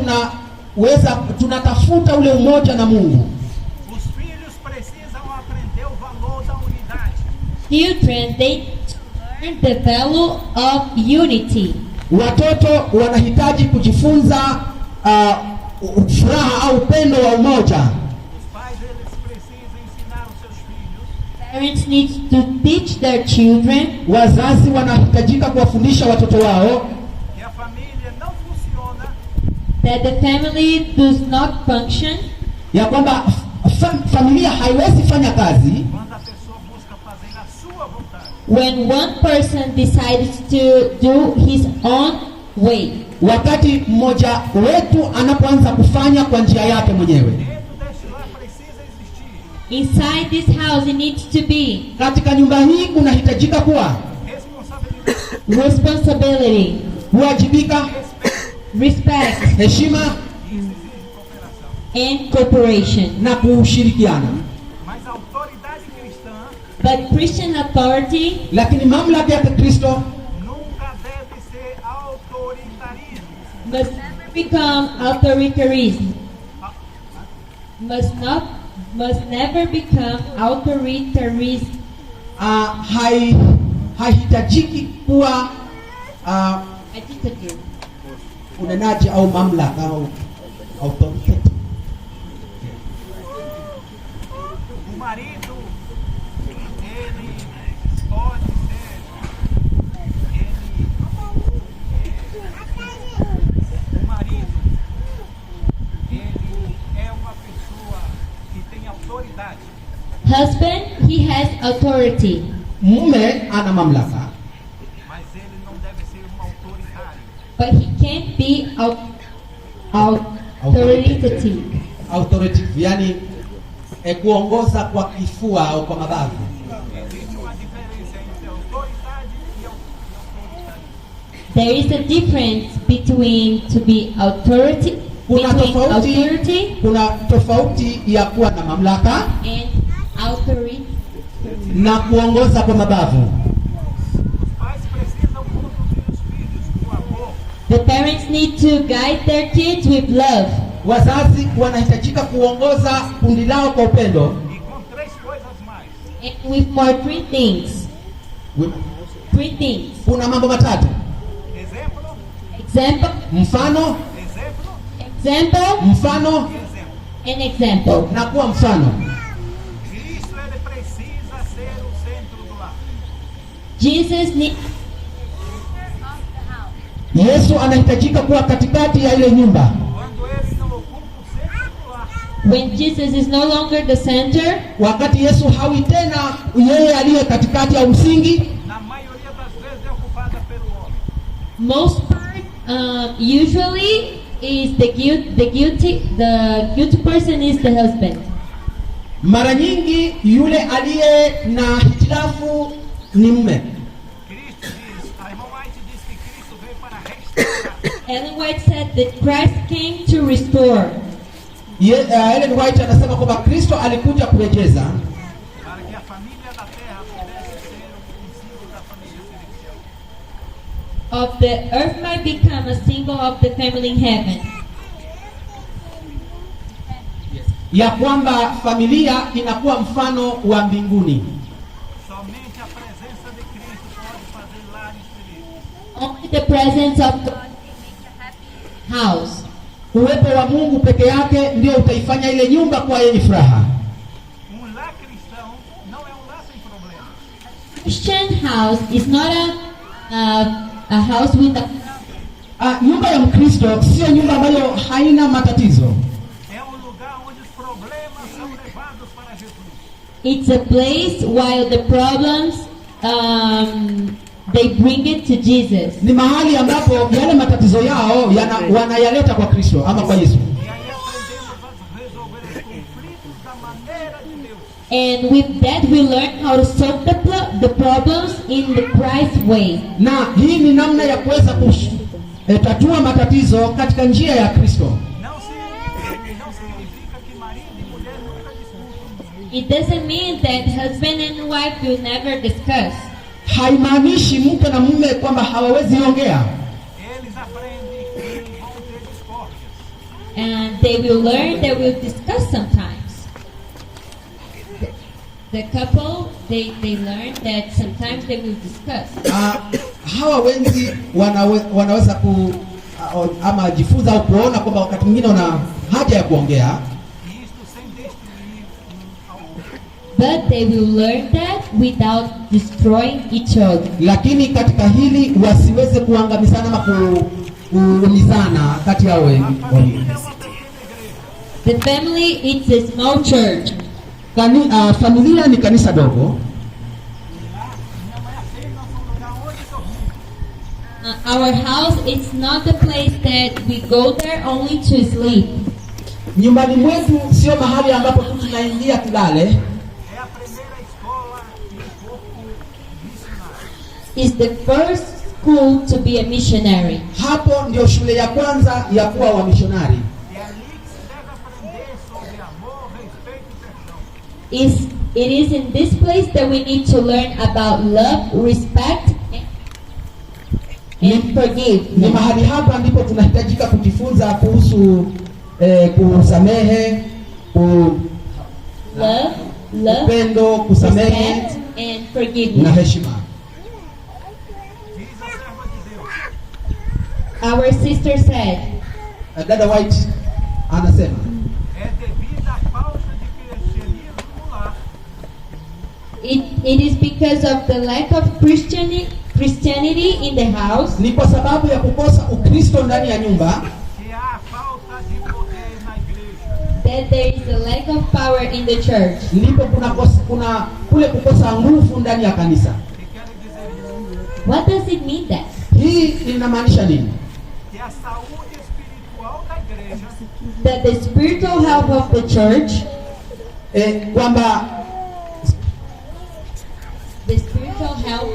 tunatafuta ule umoja na Mungu. Os filhos precisam aprender o valor da unidade. Children, they need to learn the value of unity. Watoto wanahitaji kujifunza furaha au upendo wa umoja. Os pais eles precisam ensinar os seus filhos Parents need to teach their children Wazazi wanahitajika kuwafundisha watoto wao que a família não funciona that the family does not function ya kwamba familia haiwezi fanya kazi quando a pessoa busca fazer a sua vontade. when one person decides to do his own way. wakati mmoja wetu anapoanza kufanya kwa njia yake mwenyewe. Dentro deste lar precisa existir Inside this house, it needs to be Katika nyumba hii kunahitajika kuwa responsabilidade, responsibility, kuwajibika, respect, heshima and cooperation. na kushirikiana. mas a autoridade cristã But Christian authority Lakini mamlaka ya Kristo nunca deve ser autoritarismo. must never become authoritarianism. Must never become authoritarianism. haihitajiki kuwa Attitude. unenaji au mamlaka au authority. O marido, ele pode ser, o marido, ele é uma pessoa que tem autoridade. Husband, he has authority. mume ana mamlaka, mas ele não deve ser um autoritário. but he can't be authoritative. authoritative, yani kuongoza kwa kifua au kwa mabavu. Existe uma diferença entre autoridade e autoritarismo. There is a difference between to be authority, Kuna tofauti ya kuwa na mamlaka and authority na kuongoza kwa mabavu. Os pais precisam conduzir os filhos com amor, The parents need to guide their kids with love. Wazazi wanahitajika kuongoza kundi lao kwa upendo. e com 3 coisas mais. And with more three things. Three things. Kuna mambo matatu: Exemplo, Example, mfano, exemplo example, mfano e exemplo. and example. na kuwa mfano. Cristo ele precisa ser o centro do lar. Jesus needs Yesu anahitajika kuwa katikati ya ile nyumba. Quando ele não ocupa o centro do lar, when Jesus is no longer the center. Wakati Yesu hawi tena yeye aliye katikati au msingi, na maioria das vezes é ocupada pelo homem. Most part, usually is the guilty person is the husband. mara nyingi yule aliye na hitilafu ni mume. Cristo diz, a irmã White diz que Cristo veio para restaurar. Ellen White said that Christ came to restore. Ellen White anasema kwamba Kristo alikuja kurejeza Para que a família da terra pudesse ser um símbolo da família celestial. Of the earth might become a symbol of the family in heaven. ya kwamba familia inakuwa mfano wa mbinguni. Somente a presença de Cristo pode fazer lares felizes. Only the presence of God can make a happy house. Uwepo wa Mungu peke yake ndio utaifanya ile nyumba kuwa yenye furaha. Lar cristão não é lar sem problema. Christian house is not a house with a Nyumba ya Mkristo sio nyumba ambayo haina matatizo. É lugar onde os problemas são levados para Jesus. It's a place while the problems they bring it to Jesus. Ni mahali ambapo yale matatizo yao wanayaleta kwa Kristo ama kwa Yesu. E aí aprendemos a resolver os conflitos da maneira de Deus. And with that we learn how to solve the problems in the Christ way. Na hii ni namna ya kuweza kutatua matatizo katika njia ya Kristo. Não significa que marido e mulher nunca discutem. It doesn't mean that husband and wife will never discuss. Haimaanishi mke na mume kwamba hawawezi ongea. Eles aprendem que vão ter discórdias. And they will learn, they will discuss sometimes. The couple, they learn that sometimes they will discuss. Hawa wengi wanaweza ama jifunza au kuona kwamba wakati mwingine wana haja ya kuongea. E isto sem destruir ao outro. But they will learn that without destroying each other. Lakini katika hili wasiweze kuangamizana ama kuumizana kati yao wawili. The family is a small church. Familia ni kanisa dogo. Our house is not the place that we go there only to sleep. Nyumbani mwetu sio mahali ambapo tunaingia tulale. É a primeira escola de corpo missionário. It's the first school to be a missionary. Hapo ndio shule ya kwanza ya kuwa wamishonari. É ali que se deve aprender sobre amor, respeito e perdão. It is in this place that we need to learn about love, respect, and forgive. Ni mahali hapa ndipo tunahitajika kujifunza kuhusu kusamehe, love, upendo, kusamehe respect, and na forgiveness. heshima. Diz a serva de Deus. Our sister said, Dada White anasema É devido à falta de cristianismo no lar. it is because of the lack of Christianity in the house, ni kwa sababu ya kukosa Ukristo ndani ya nyumba Que há falta de poder na igreja. that there is a lack of power in the church. ndipo kuna kule kukosa nguvu ndani ya kanisa. Que quer dizer isso? What does it mean that? Hii inamaanisha nini? Que a saúde espiritual da igreja That the spiritual health of the church, Kwamba the spiritual health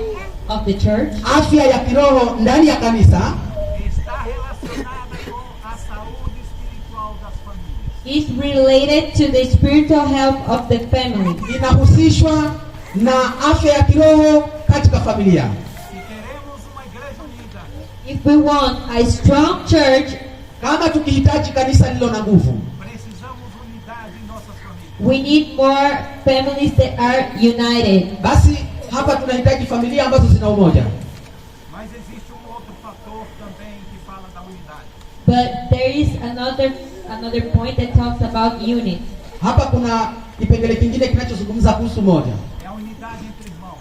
of the church afya ya kiroho ndani ya kanisa está relacionada com a saúde espiritual das famílias. is related to the spiritual health of the family. inahusishwa na afya ya kiroho katika familia. Se queremos uma igreja unida, If we want a strong church, Kama tukihitaji kanisa lililo na nguvu, precisamos unidade em nossas famílias. we need more families that are united. basi hapa tunahitaji familia ambazo zina umoja. Mas existe outro fator também que fala da unidade. But there is another point that talks about unity. Hapa kuna kipengele kingine kinachozungumza kuhusu moja. É a unidade entre irmãos.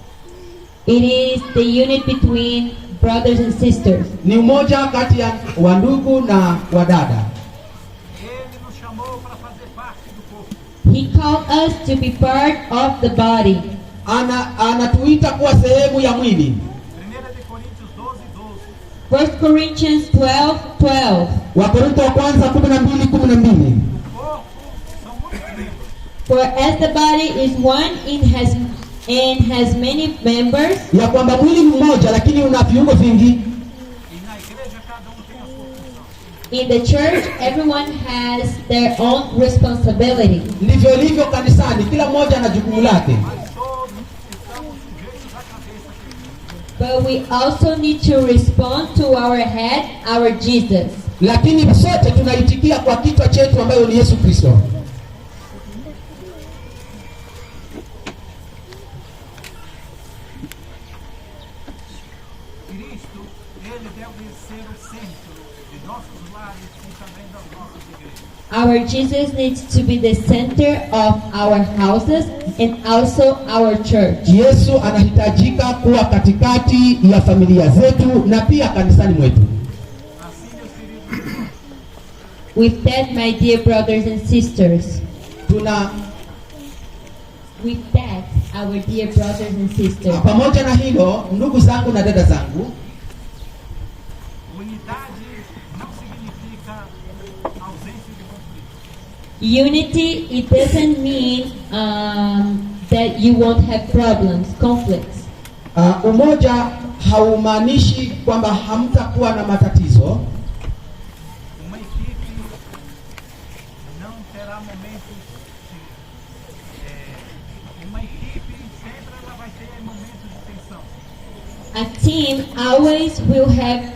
It is the unity between brothers and sisters. Ni umoja kati ya wandugu na wadada. Ele nos chamou para fazer parte do corpo. He called us to be part of the body. Anatuita kuwa sehemu ya mwili. 1 de Coríntios 12:12. 1 Corinthians 12:12. Wakorintho wa kwanza 12:12. O corpo são muitos membros, For as the body is one and has many members, Ya kwamba mwili ni mmoja lakini una viungo vingi. e na igreja cada tem a sua função. in the church everyone has their own responsibility. Ndivyo ilivyo kanisani, kila mmoja ana jukumu lake. Mas todos estamos sujeitos à cabeça que é Cristo. But we also need to respond to our head, our Jesus. Lakini sote tunaitikia kwa kichwa chetu ambayo ni Yesu Kristo. Cristo, ele deve ser o centro de nossos lares e também das nossas igrejas. Our Jesus needs to be the center of our houses and also our church. Yesu anahitajika kuwa katikati ya familia zetu na pia kanisani mwetu. Assim, meus queridos irmãos, With that, my dear brothers and sisters, with that, our dear brothers and sisters, Pamoja na hilo, ndugu zangu na dada zangu, unidade não significa ausência de conflito. unity, it doesn't mean that you won't have problems, conflicts. umoja haumaanishi kwamba hamtakuwa na matatizo. Uma equipe não terá momentos uma equipe sempre ela vai ter momentos de tensão. A team always will have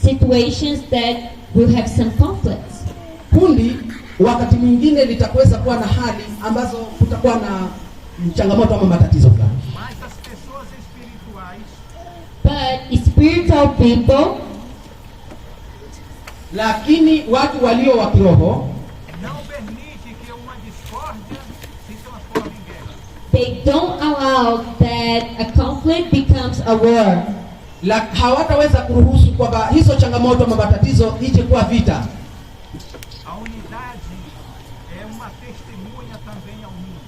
situations that will have some conflicts. Kundi wakati mwingine litaweza kuwa na hali ambazo kutakuwa na changamoto ama matatizo fulani. Mas as pessoas espirituais But spiritual people, Lakini watu walio wa kiroho não permite que uma discórdia se transforme em guerra. they don't allow that a conflict becomes a war. hawataweza kuruhusu kwamba hizo changamoto ama matatizo ije kuwa vita. A unidade é uma testemunha também ao mundo.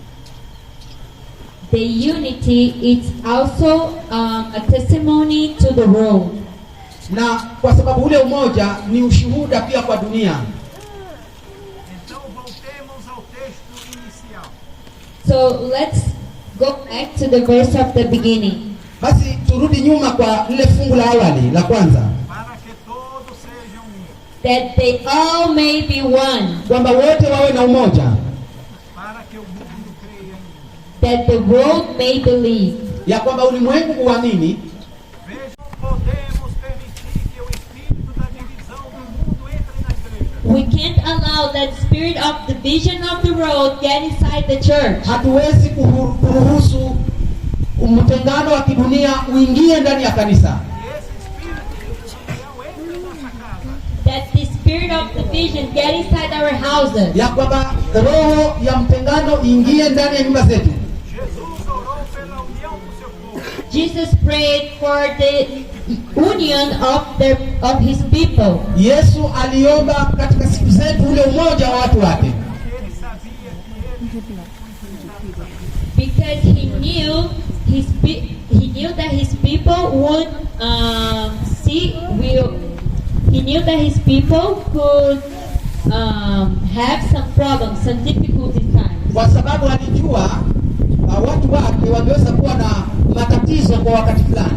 The unity is also a testimony to the world. Na kwa sababu ule umoja ni ushuhuda pia kwa dunia. Então voltemos ao texto inicial. So let's go back to the verse of the beginning. Basi turudi nyuma kwa lile fungu la awali la kwanza, Para que todos sejam um. That they all may be one. kwamba wote wawe na umoja, Para que o mundo creia em mim. That the world may believe. ya kwamba ulimwengu uamini. Vejam, podemos permitir que o espírito da divisão do mundo entre na igreja. We can't allow that spirit of division of the world get inside the church. Hatuwezi kuruhusu mtengano wa kidunia uingie ndani ya kanisa, E esse espírito de divisão entre em nossa casa. That the spirit of division get inside our houses. ya kwamba roho ya mtengano iingie ndani ya nyumba zetu. Jesus orou pela união do seu povo. Jesus prayed for the union of his people. Yesu aliomba katika siku zetu ule umoja wa watu wake. Ele sabia que ele Because he knew that his people would he knew that his people could have some problems, some difficulty times. Kwa sababu alijua watu wake wangeweza kuwa na matatizo kwa wakati fulani.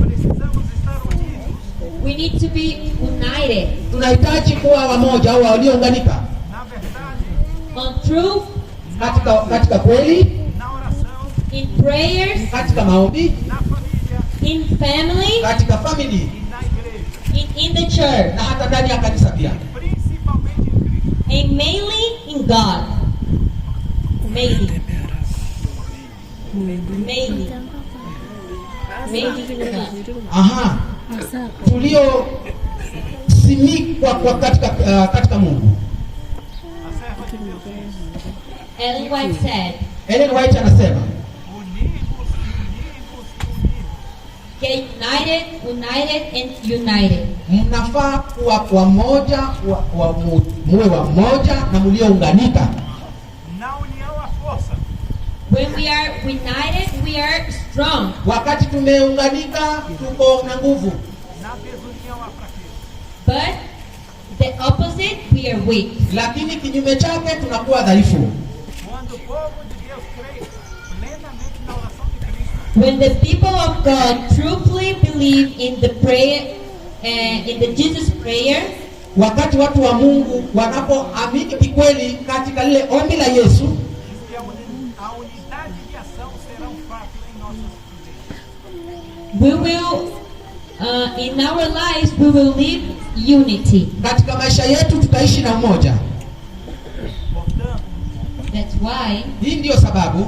precisamos estar unidos. We need to be united Tunahitaji kuwa wamoja au waliounganika Na verdade, on truth, katika kweli, na oração, in prayers, katika maombi, na família in family, katika family e na igreja. in the church, na hata ndani ya kanisa pia. Principalmente em Cristo. and mainly in God. Mainly. Mainly in God. Aha. Tuliosimikwa kwa katika Mungu. A serva de Deus diz, Ellen White said, Ellen White anasema, unimos, get united and united. mnafaa kuwa wamoja, muwe wamoja na mliounganika. na união a força. When we are united, we are strong. Wakati tumeunganika tuko na nguvu, Na desunião a fraqueza. But the opposite, we are weak. lakini kinyume chake tunakuwa dhaifu. Quando o povo de Deus crê plenamente na oração de Cristo, When the people of God truthfully believe in the prayer, in the Jesus prayer, Wakati watu wa Mungu wanapoamini kikweli katika lile ombi la Yesu, diz que a unidade de ação será fato em nossas vidas. we will, in our lives, we will live unity. katika maisha yetu tutaishi na umoja. Portanto, That's why Hii ndiyo sababu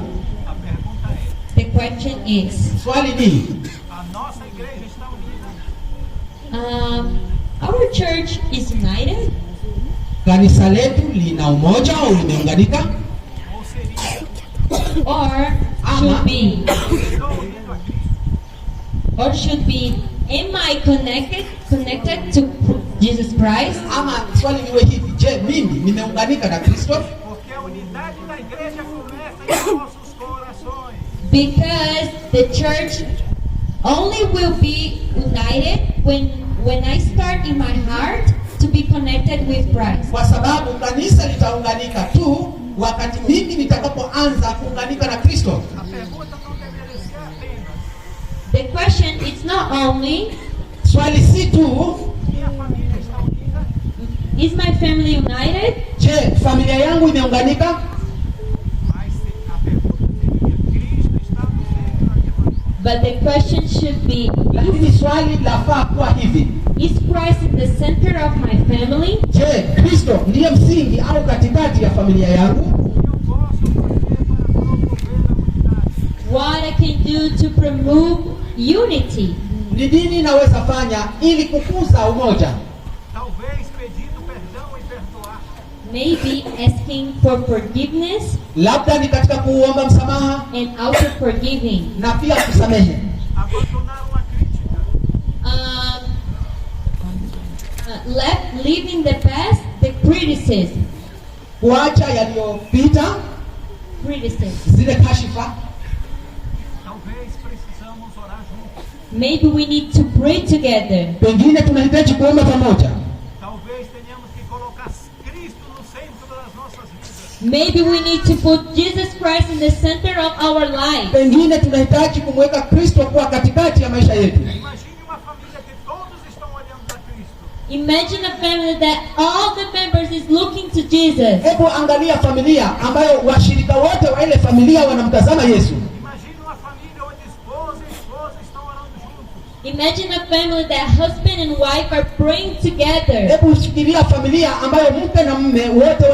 a pergunta é: the question is, swali ni, a nossa igreja está unida? our church is united, kanisa letu lina umoja au limeunganika? Ou seria, or should be, estou unido a Cristo? or should be, am I connected to Jesus Christ? Ama swali liwe hivi, je, mimi nimeunganika na Kristo? Porque a unidade da igreja começa em nossos corações. Because the church only will be united when I start in my heart to be connected with Christ. Kwa sababu kanisa litaunganika tu wakati mimi nitakapoanza kuunganika na Kristo. A pergunta não deveria ser apenas: The question is not only, Swali si tu, minha família está unida? is my family united? je, familia yangu imeunganika? Mas a pergunta seria: Cristo está no centro da minha família? But the question should be, Lakini swali lafaa kuwa hivi, is Christ in the center of my family? je, Kristo ndiye msingi au katikati ya familia yangu? O que eu posso fazer para promover a unidade? What I can do to promote unity? Ni nini naweza fanya ili kukuza umoja? Talvez pedindo perdão e perdoar. Maybe asking for forgiveness Labda ni katika kuomba msamaha and also forgiving. na pia kusamehe. Abandonar uma crítica. Leaving the past, the criticism. Kuacha yaliyopita, zile kashifa. Talvez precisamos orar juntos. Maybe we need to pray together. Pengine tunahitaji kuomba pamoja. Talvez tenhamos que colocar Cristo no centro das nossas vidas. Maybe we need to put Jesus Christ in the center of our life. Pengine tunahitaji kumweka Kristo kuwa katikati ya maisha yetu. Imagine uma família que todos estão olhando para Cristo. Imagine a family that all the members is looking to Jesus. Hebu angalia familia ambayo washirika wote wa ile familia wanamtazama Yesu. Imagine uma família onde esposa e esposa estão orando juntos. Imagine a family that husband and wife are praying together. Hebu fikiria familia ambayo mke na mume wote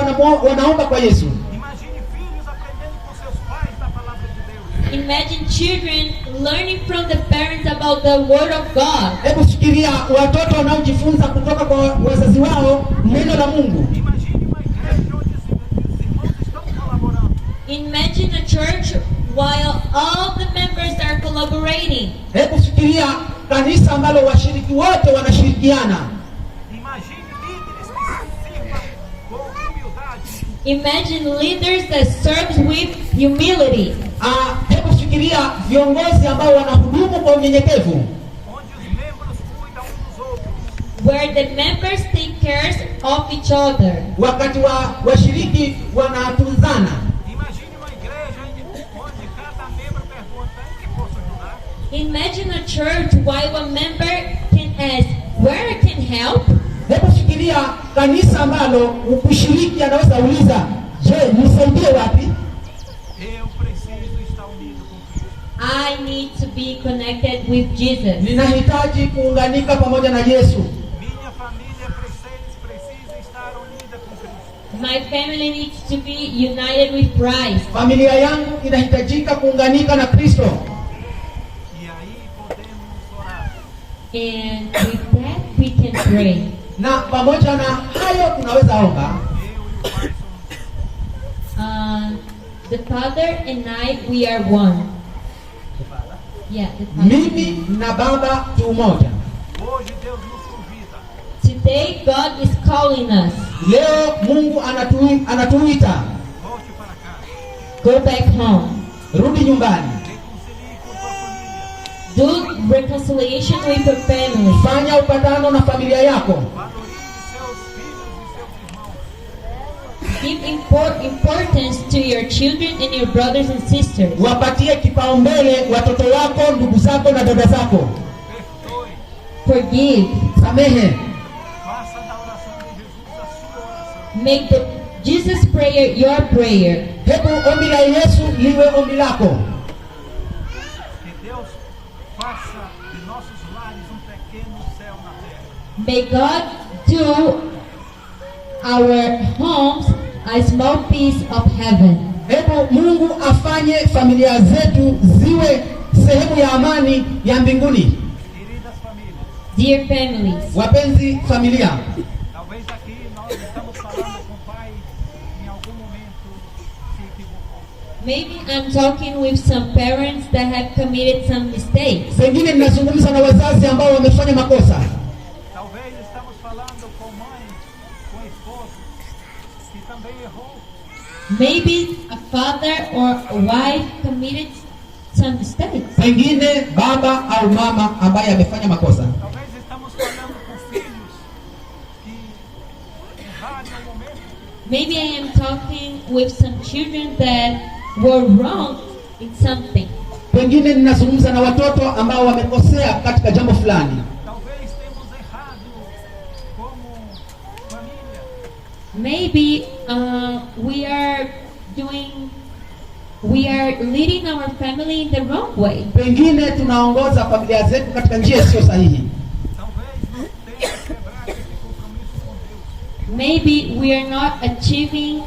wanaomba kwa Yesu. Imagine filhos aprendendo com seus pais da palavra de Deus. Imagine children learning from the parents about the word of God. Hebu fikiria watoto wanaojifunza kutoka kwa wazazi wao neno la Mungu. Imagine uma igreja onde os irmãos estão colaborando. Imagine a church while all the members are are collaborating. Hebu fikiria kanisa ambalo washiriki wote wanashirikiana. Imagine líderes que sirvam com humildade. Imagine leaders that serve with humility. Hebu fikiria viongozi ambao wanahudumu kwa unyenyekevu, Onde os membros cuidam uns dos outros. Where the members take care of each other. wakati washiriki wanatunzana. Imagine uma igreja onde cada membro pergunta: em que posso ajudar? Imagine a church while a member can ask, where I can help? Hebu fikiria kanisa ambalo mshiriki anaweza uliza, je, nisaidie wapi? Eu preciso estar unido com Cristo. I need to be connected with Jesus. Ninahitaji kuunganika pamoja na Yesu. Minha família precisa estar unida com Cristo. My family needs to be united with Christ. Familia yangu inahitajika kuunganika na Kristo. E aí podemos orar. And with that we can pray. Na pamoja na hayo tunaweza omba. Eu e o Pai somos The Father and I, we are one. Yeah, the Father. Mimi na Baba tu moja. Hoje Deus nos convida. Today God is calling us. Leo Mungu anatuita. Volte para casa. Go back home. Rudi nyumbani. Reconcilie com tua família. Do reconciliation with your family. Fanya upatano na familia yako. Valorize seus filhos e seus irmãos. Give importance to your children and your brothers and sisters. Wapatie kipaumbele watoto wako, ndugu zako na dada zako. Perdoe. Forgive. Samehe. Faça da oração de Jesus a sua oração. Make the Jesus prayer your prayer. Hebu ombi la Yesu liwe ombi lako. Que Deus faça de nossos lares pequeno céu na terra. May God do our homes a small piece of heaven. Hebu Mungu afanye familia zetu ziwe sehemu ya amani ya mbinguni. Queridas famílias, Dear families, Wapenzi familia, talvez aqui nós estamos falando com o Pai em algum momento se equivocou. maybe I'm talking with some parents that have committed some mistakes. pengine ninazungumza na wazazi ambao wamefanya makosa. Talvez estamos falando com mãe, com esposo, que também errou. Maybe a father or a wife committed some mistakes. Pengine baba au mama ambaye amefanya makosa. Talvez estamos falando com filhos que erraram em um momento. Maybe I am talking with some children that were wrong in something. Pengine ninazungumza na watoto ambao wamekosea katika jambo fulani. Talvez temos errado como família. Maybe we are leading our family in the wrong way. Pengine tunaongoza familia zetu katika njia isiyo sahihi. Talvez não tenha quebrado esse compromisso com Deus. Maybe we are not achieving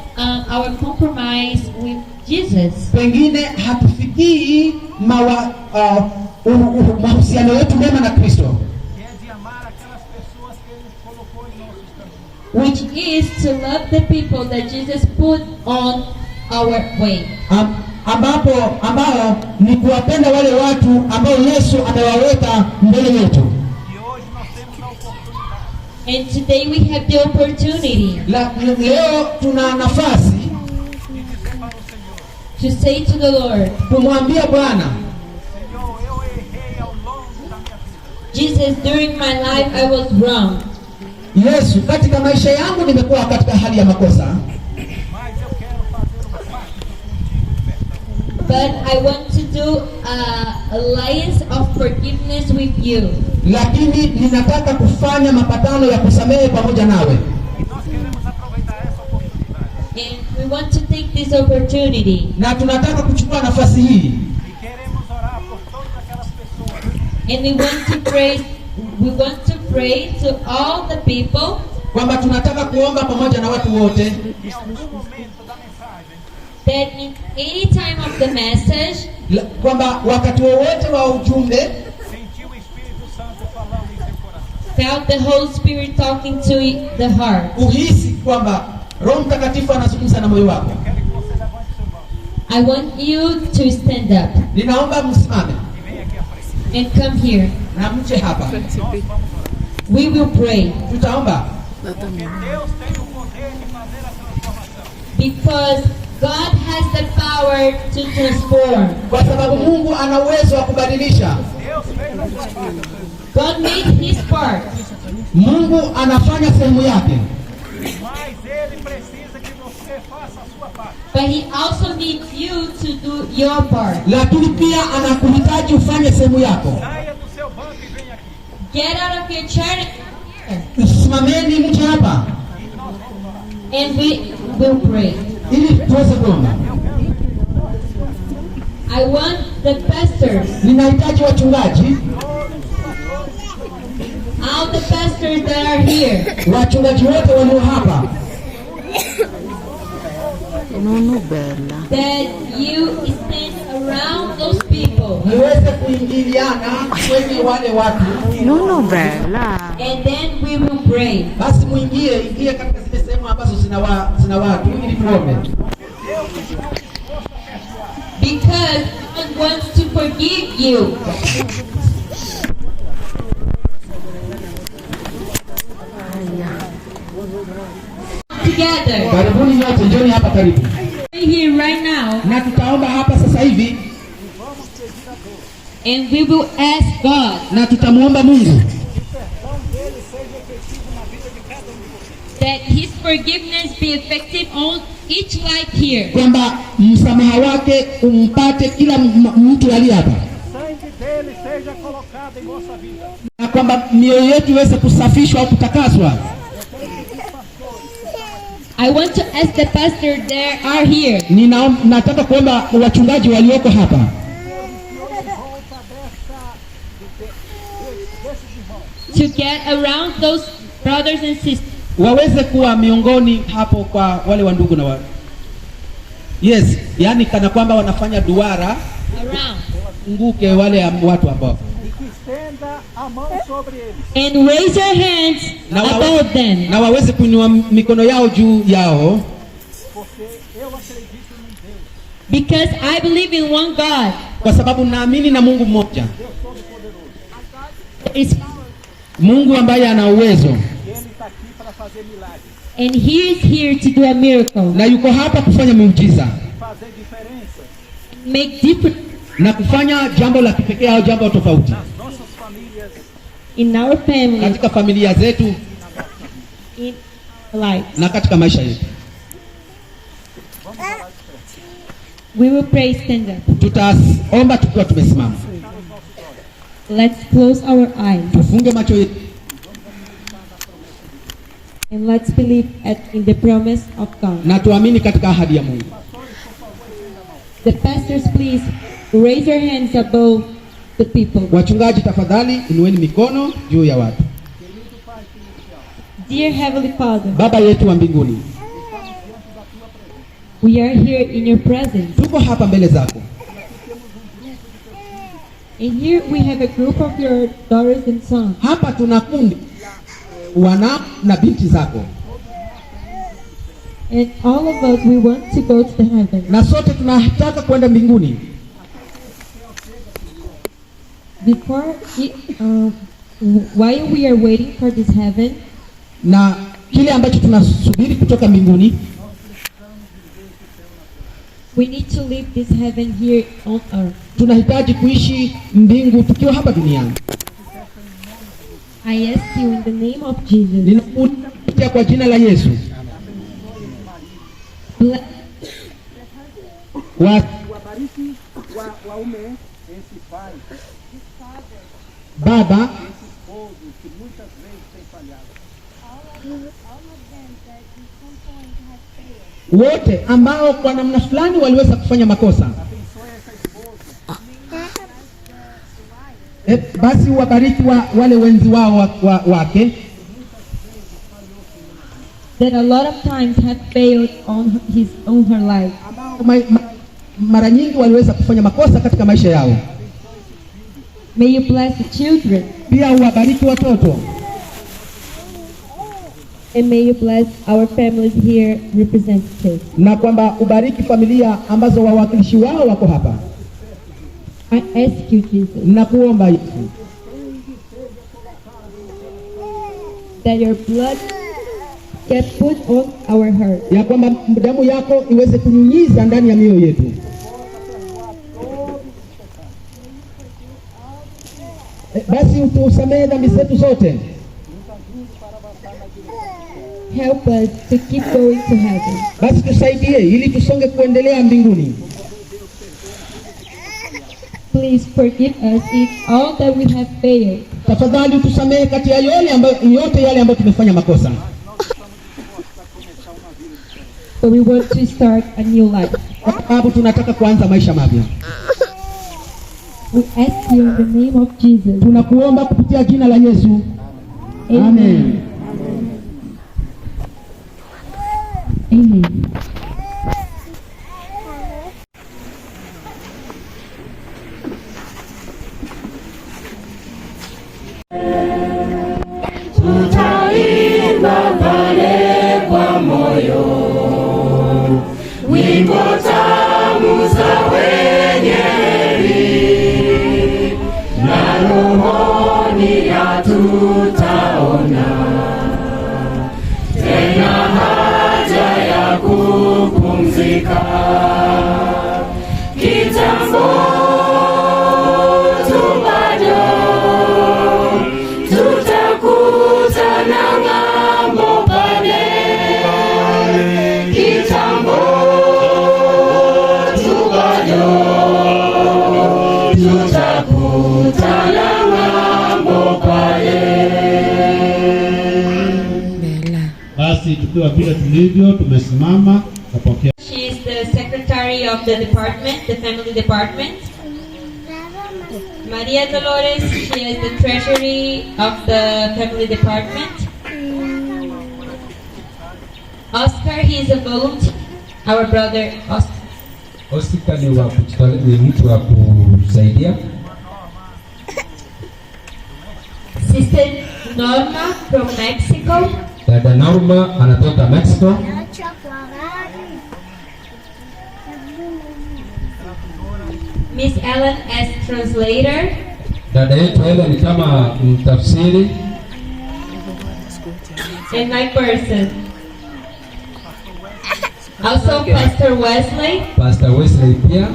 our compromise with Jesus. Pengine hatufikii mahusiano yetu mema na Kristo, Que é de amar aquelas pessoas que Ele colocou em nossos caminhos. Which is to love the people that Jesus put on our way. ambao ni kuwapenda wale watu ambao Yesu amewaweka mbele yetu. E hoje nós temos a oportunidade And today we have the opportunity Leo tuna nafasi de dizer para o Senhor: to say to the Lord, kumwambia Bwana, Senhor, eu errei ao longo da minha vida. Jesus, during my life I was wrong. Yesu, katika maisha yangu nimekuwa katika hali ya makosa, Mas eu quero fazer um pacto contigo de perdão. But I want to do an alliance of forgiveness with you. lakini ninataka kufanya mapatano ya kusamehe pamoja nawe. E nós queremos aproveitar essa oportunidade. And we want to take this opportunity. Na tunataka kuchukua nafasi hii E queremos orar por todas aquelas pessoas And we want to pray to all the people kwamba tunataka kuomba pamoja na watu wote em algum momento da mensagem that in any time of the message, kwamba wakati wowote wa ujumbe sentiu o Espírito Santo falando em seu coração. felt the Holy Spirit talking to the heart. uhisi kwamba Roho Mtakatifu anazungumza na moyo wako. Quero que você levante seu mão I want you to stand up Ninaomba msimame e and come here. na mje hapa. We will pray. Tutaomba Deus tem o poder de fazer a transformação. Because God has the power to transform. kwa sababu Mungu ana uwezo wa kubadilisha. Deus fez a sua parte. God made his part. Mungu anafanya sehemu yake, Mas Ele precisa que você faça a sua parte. But he also needs you to do your part. lakini pia anakuhitaji ufanye sehemu yako. Saia do seu banco e venha aqui. Get out of your chair Simameni mje hapa and we will pray. ili tuweze kuomba. I want the pastors, Ninahitaji wachungaji, all the pastors that are here, wachungaji wote walio hapa, Nono bella. that you stand around those people niweze kuingiliana kwenye wale watu. Nono bella. and then we will pray. Basi ingie katika zile sehemu ambazo zina watu ili tuombe, Because God wants to forgive you. Together. karibuni nyote, njoni hapa karibu, We're here right now na tutaomba hapa sasa hivi, and we will ask God na tutamuomba Mungu that his forgiveness be effective on each life here. kwamba msamaha wake umpate kila mtu aliye hapa, Sangue dele seja colocado em vossa vida. na kwamba mioyo yetu iweze kusafishwa au kutakaswa. I want to ask the pastor that are here Nataka kuomba wachungaji walioko hapa to get around those brothers and sisters. waweze kuwa miongoni hapo kwa wale wa ndugu na yes, yani kana kwamba wanafanya duara Around. nguke wale watu ambao, E que estenda a mão sobre eles. And raise your hands above them. na waweze kuinua mikono yao juu yao, Porque eu acredito num Deus. Because I believe in one God. kwa sababu naamini na Mungu mmoja, There is, Mungu ambaye ana uwezo Ele está aqui para fazer milagres. and he is here to do a miracle. na yuko hapa kufanya miujiza Fazer diferença Make difference na kufanya jambo la kipekee au jambo tofauti nas nossas famílias. in our family, katika familia zetu in life. na katika maisha yetu. We will pray stand up. Tutaomba tukiwa tumesimama, Let's close our eyes tufunge macho yetu and let's believe in the promise of God. na tuamini katika ahadi ya Mungu. The pastors, please raise your hands above the people. Wachungaji, tafadhali inueni mikono juu ya watu. Dear Heavenly Father, Baba yetu wa mbinguni, we are here in your presence. tuko hapa mbele zako, And here we have a group of your daughters and sons. hapa tuna kundi wana na binti zako, And all of us, we want to go to the heaven. na sote tunataka kwenda mbinguni. While we are waiting for this heaven, Na kile ambacho tunasubiri kutoka mbinguni, we need to live this heaven here on earth. tunahitaji kuishi mbingu tukiwa hapa duniani. I ask you in the name of Jesus, Ninakuja kwa jina la Yesu, bless Wabariki waume esses pais, Baba, esses esposos que muitas vezes têm falhado. wote ambao kwa namna fulani waliweza kufanya makosa. Basi wabariki wale wenzi wao wake that a lot of times have failed on her life. mara nyingi waliweza kufanya makosa katika maisha yao. May you bless the children. Pia uwabariki watoto, And may you bless our families here representatives. na kwamba ubariki familia ambazo wawakilishi wao wako hapa. I ask you, Jesus, nakuomba Yesu, that your blood get put on our heart. ya kwamba damu yako iweze kunyunyiza ndani ya mioyo yetu. Basi utusamehe dhambi zetu zote. Help us to keep going to heaven. Basi tusaidie ili tusonge kuendelea mbinguni. Please forgive us in all that we have failed. Tafadhali tusamehe kati ya yote yale ambayo tumefanya makosa. But we want to start a new life. Kwa sababu tunataka kuanza maisha mapya. We ask you in the name of Jesus. Tunakuomba kupitia jina la Yesu. Amen. Amen. Amen. Tutaimba pale kwa moyo, wimbo tamu za wenye heri, na rohoni hatutaona tena haja ya kupumzika. Kitambo tu bado tutakutana ng'ambo pale. Kitambo tu bado tutakutana ng'ambo pale. Basi tukiwa vile tulivyo tumesimama kupokea. She is the secretary of the department, the family department. Maria Dolores, she is the treasury of the family department. Oscar, he is a volunteer. Our brother Oscar. Oscar ni mtu wa kusaidia. Sister Norma from Mexico. Dada Norma anatoka Mexico. Miss Ellen as translator. Dada yetu Ellen kama mtafsiri. And my person. Also Pastor Wesley. Pastor Wesley pia.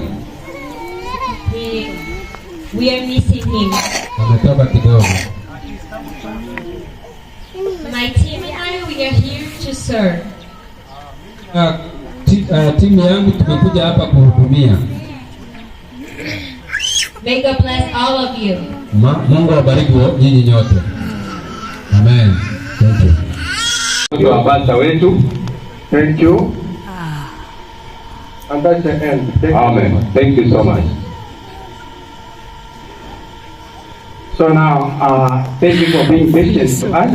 We are missing him. Ametoka kidogo. My team and I, we are here to serve. Timu yangu tumekuja hapa kuhudumia. May God bless all of you. Mungu awabariki nyinyi nyote. Amen. Thank you. Kwa baba wetu. Thank you. And that's the end. Amen. Thank you so much. So now, thank you for being patient to us.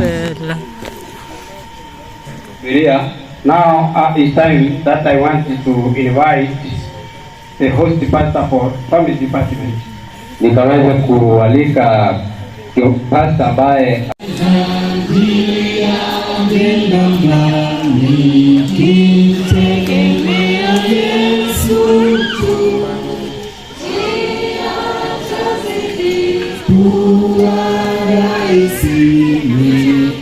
Now it's time that I want to invite the host pastor for family department. Nikaweza kualika pastor ambaye Isi ni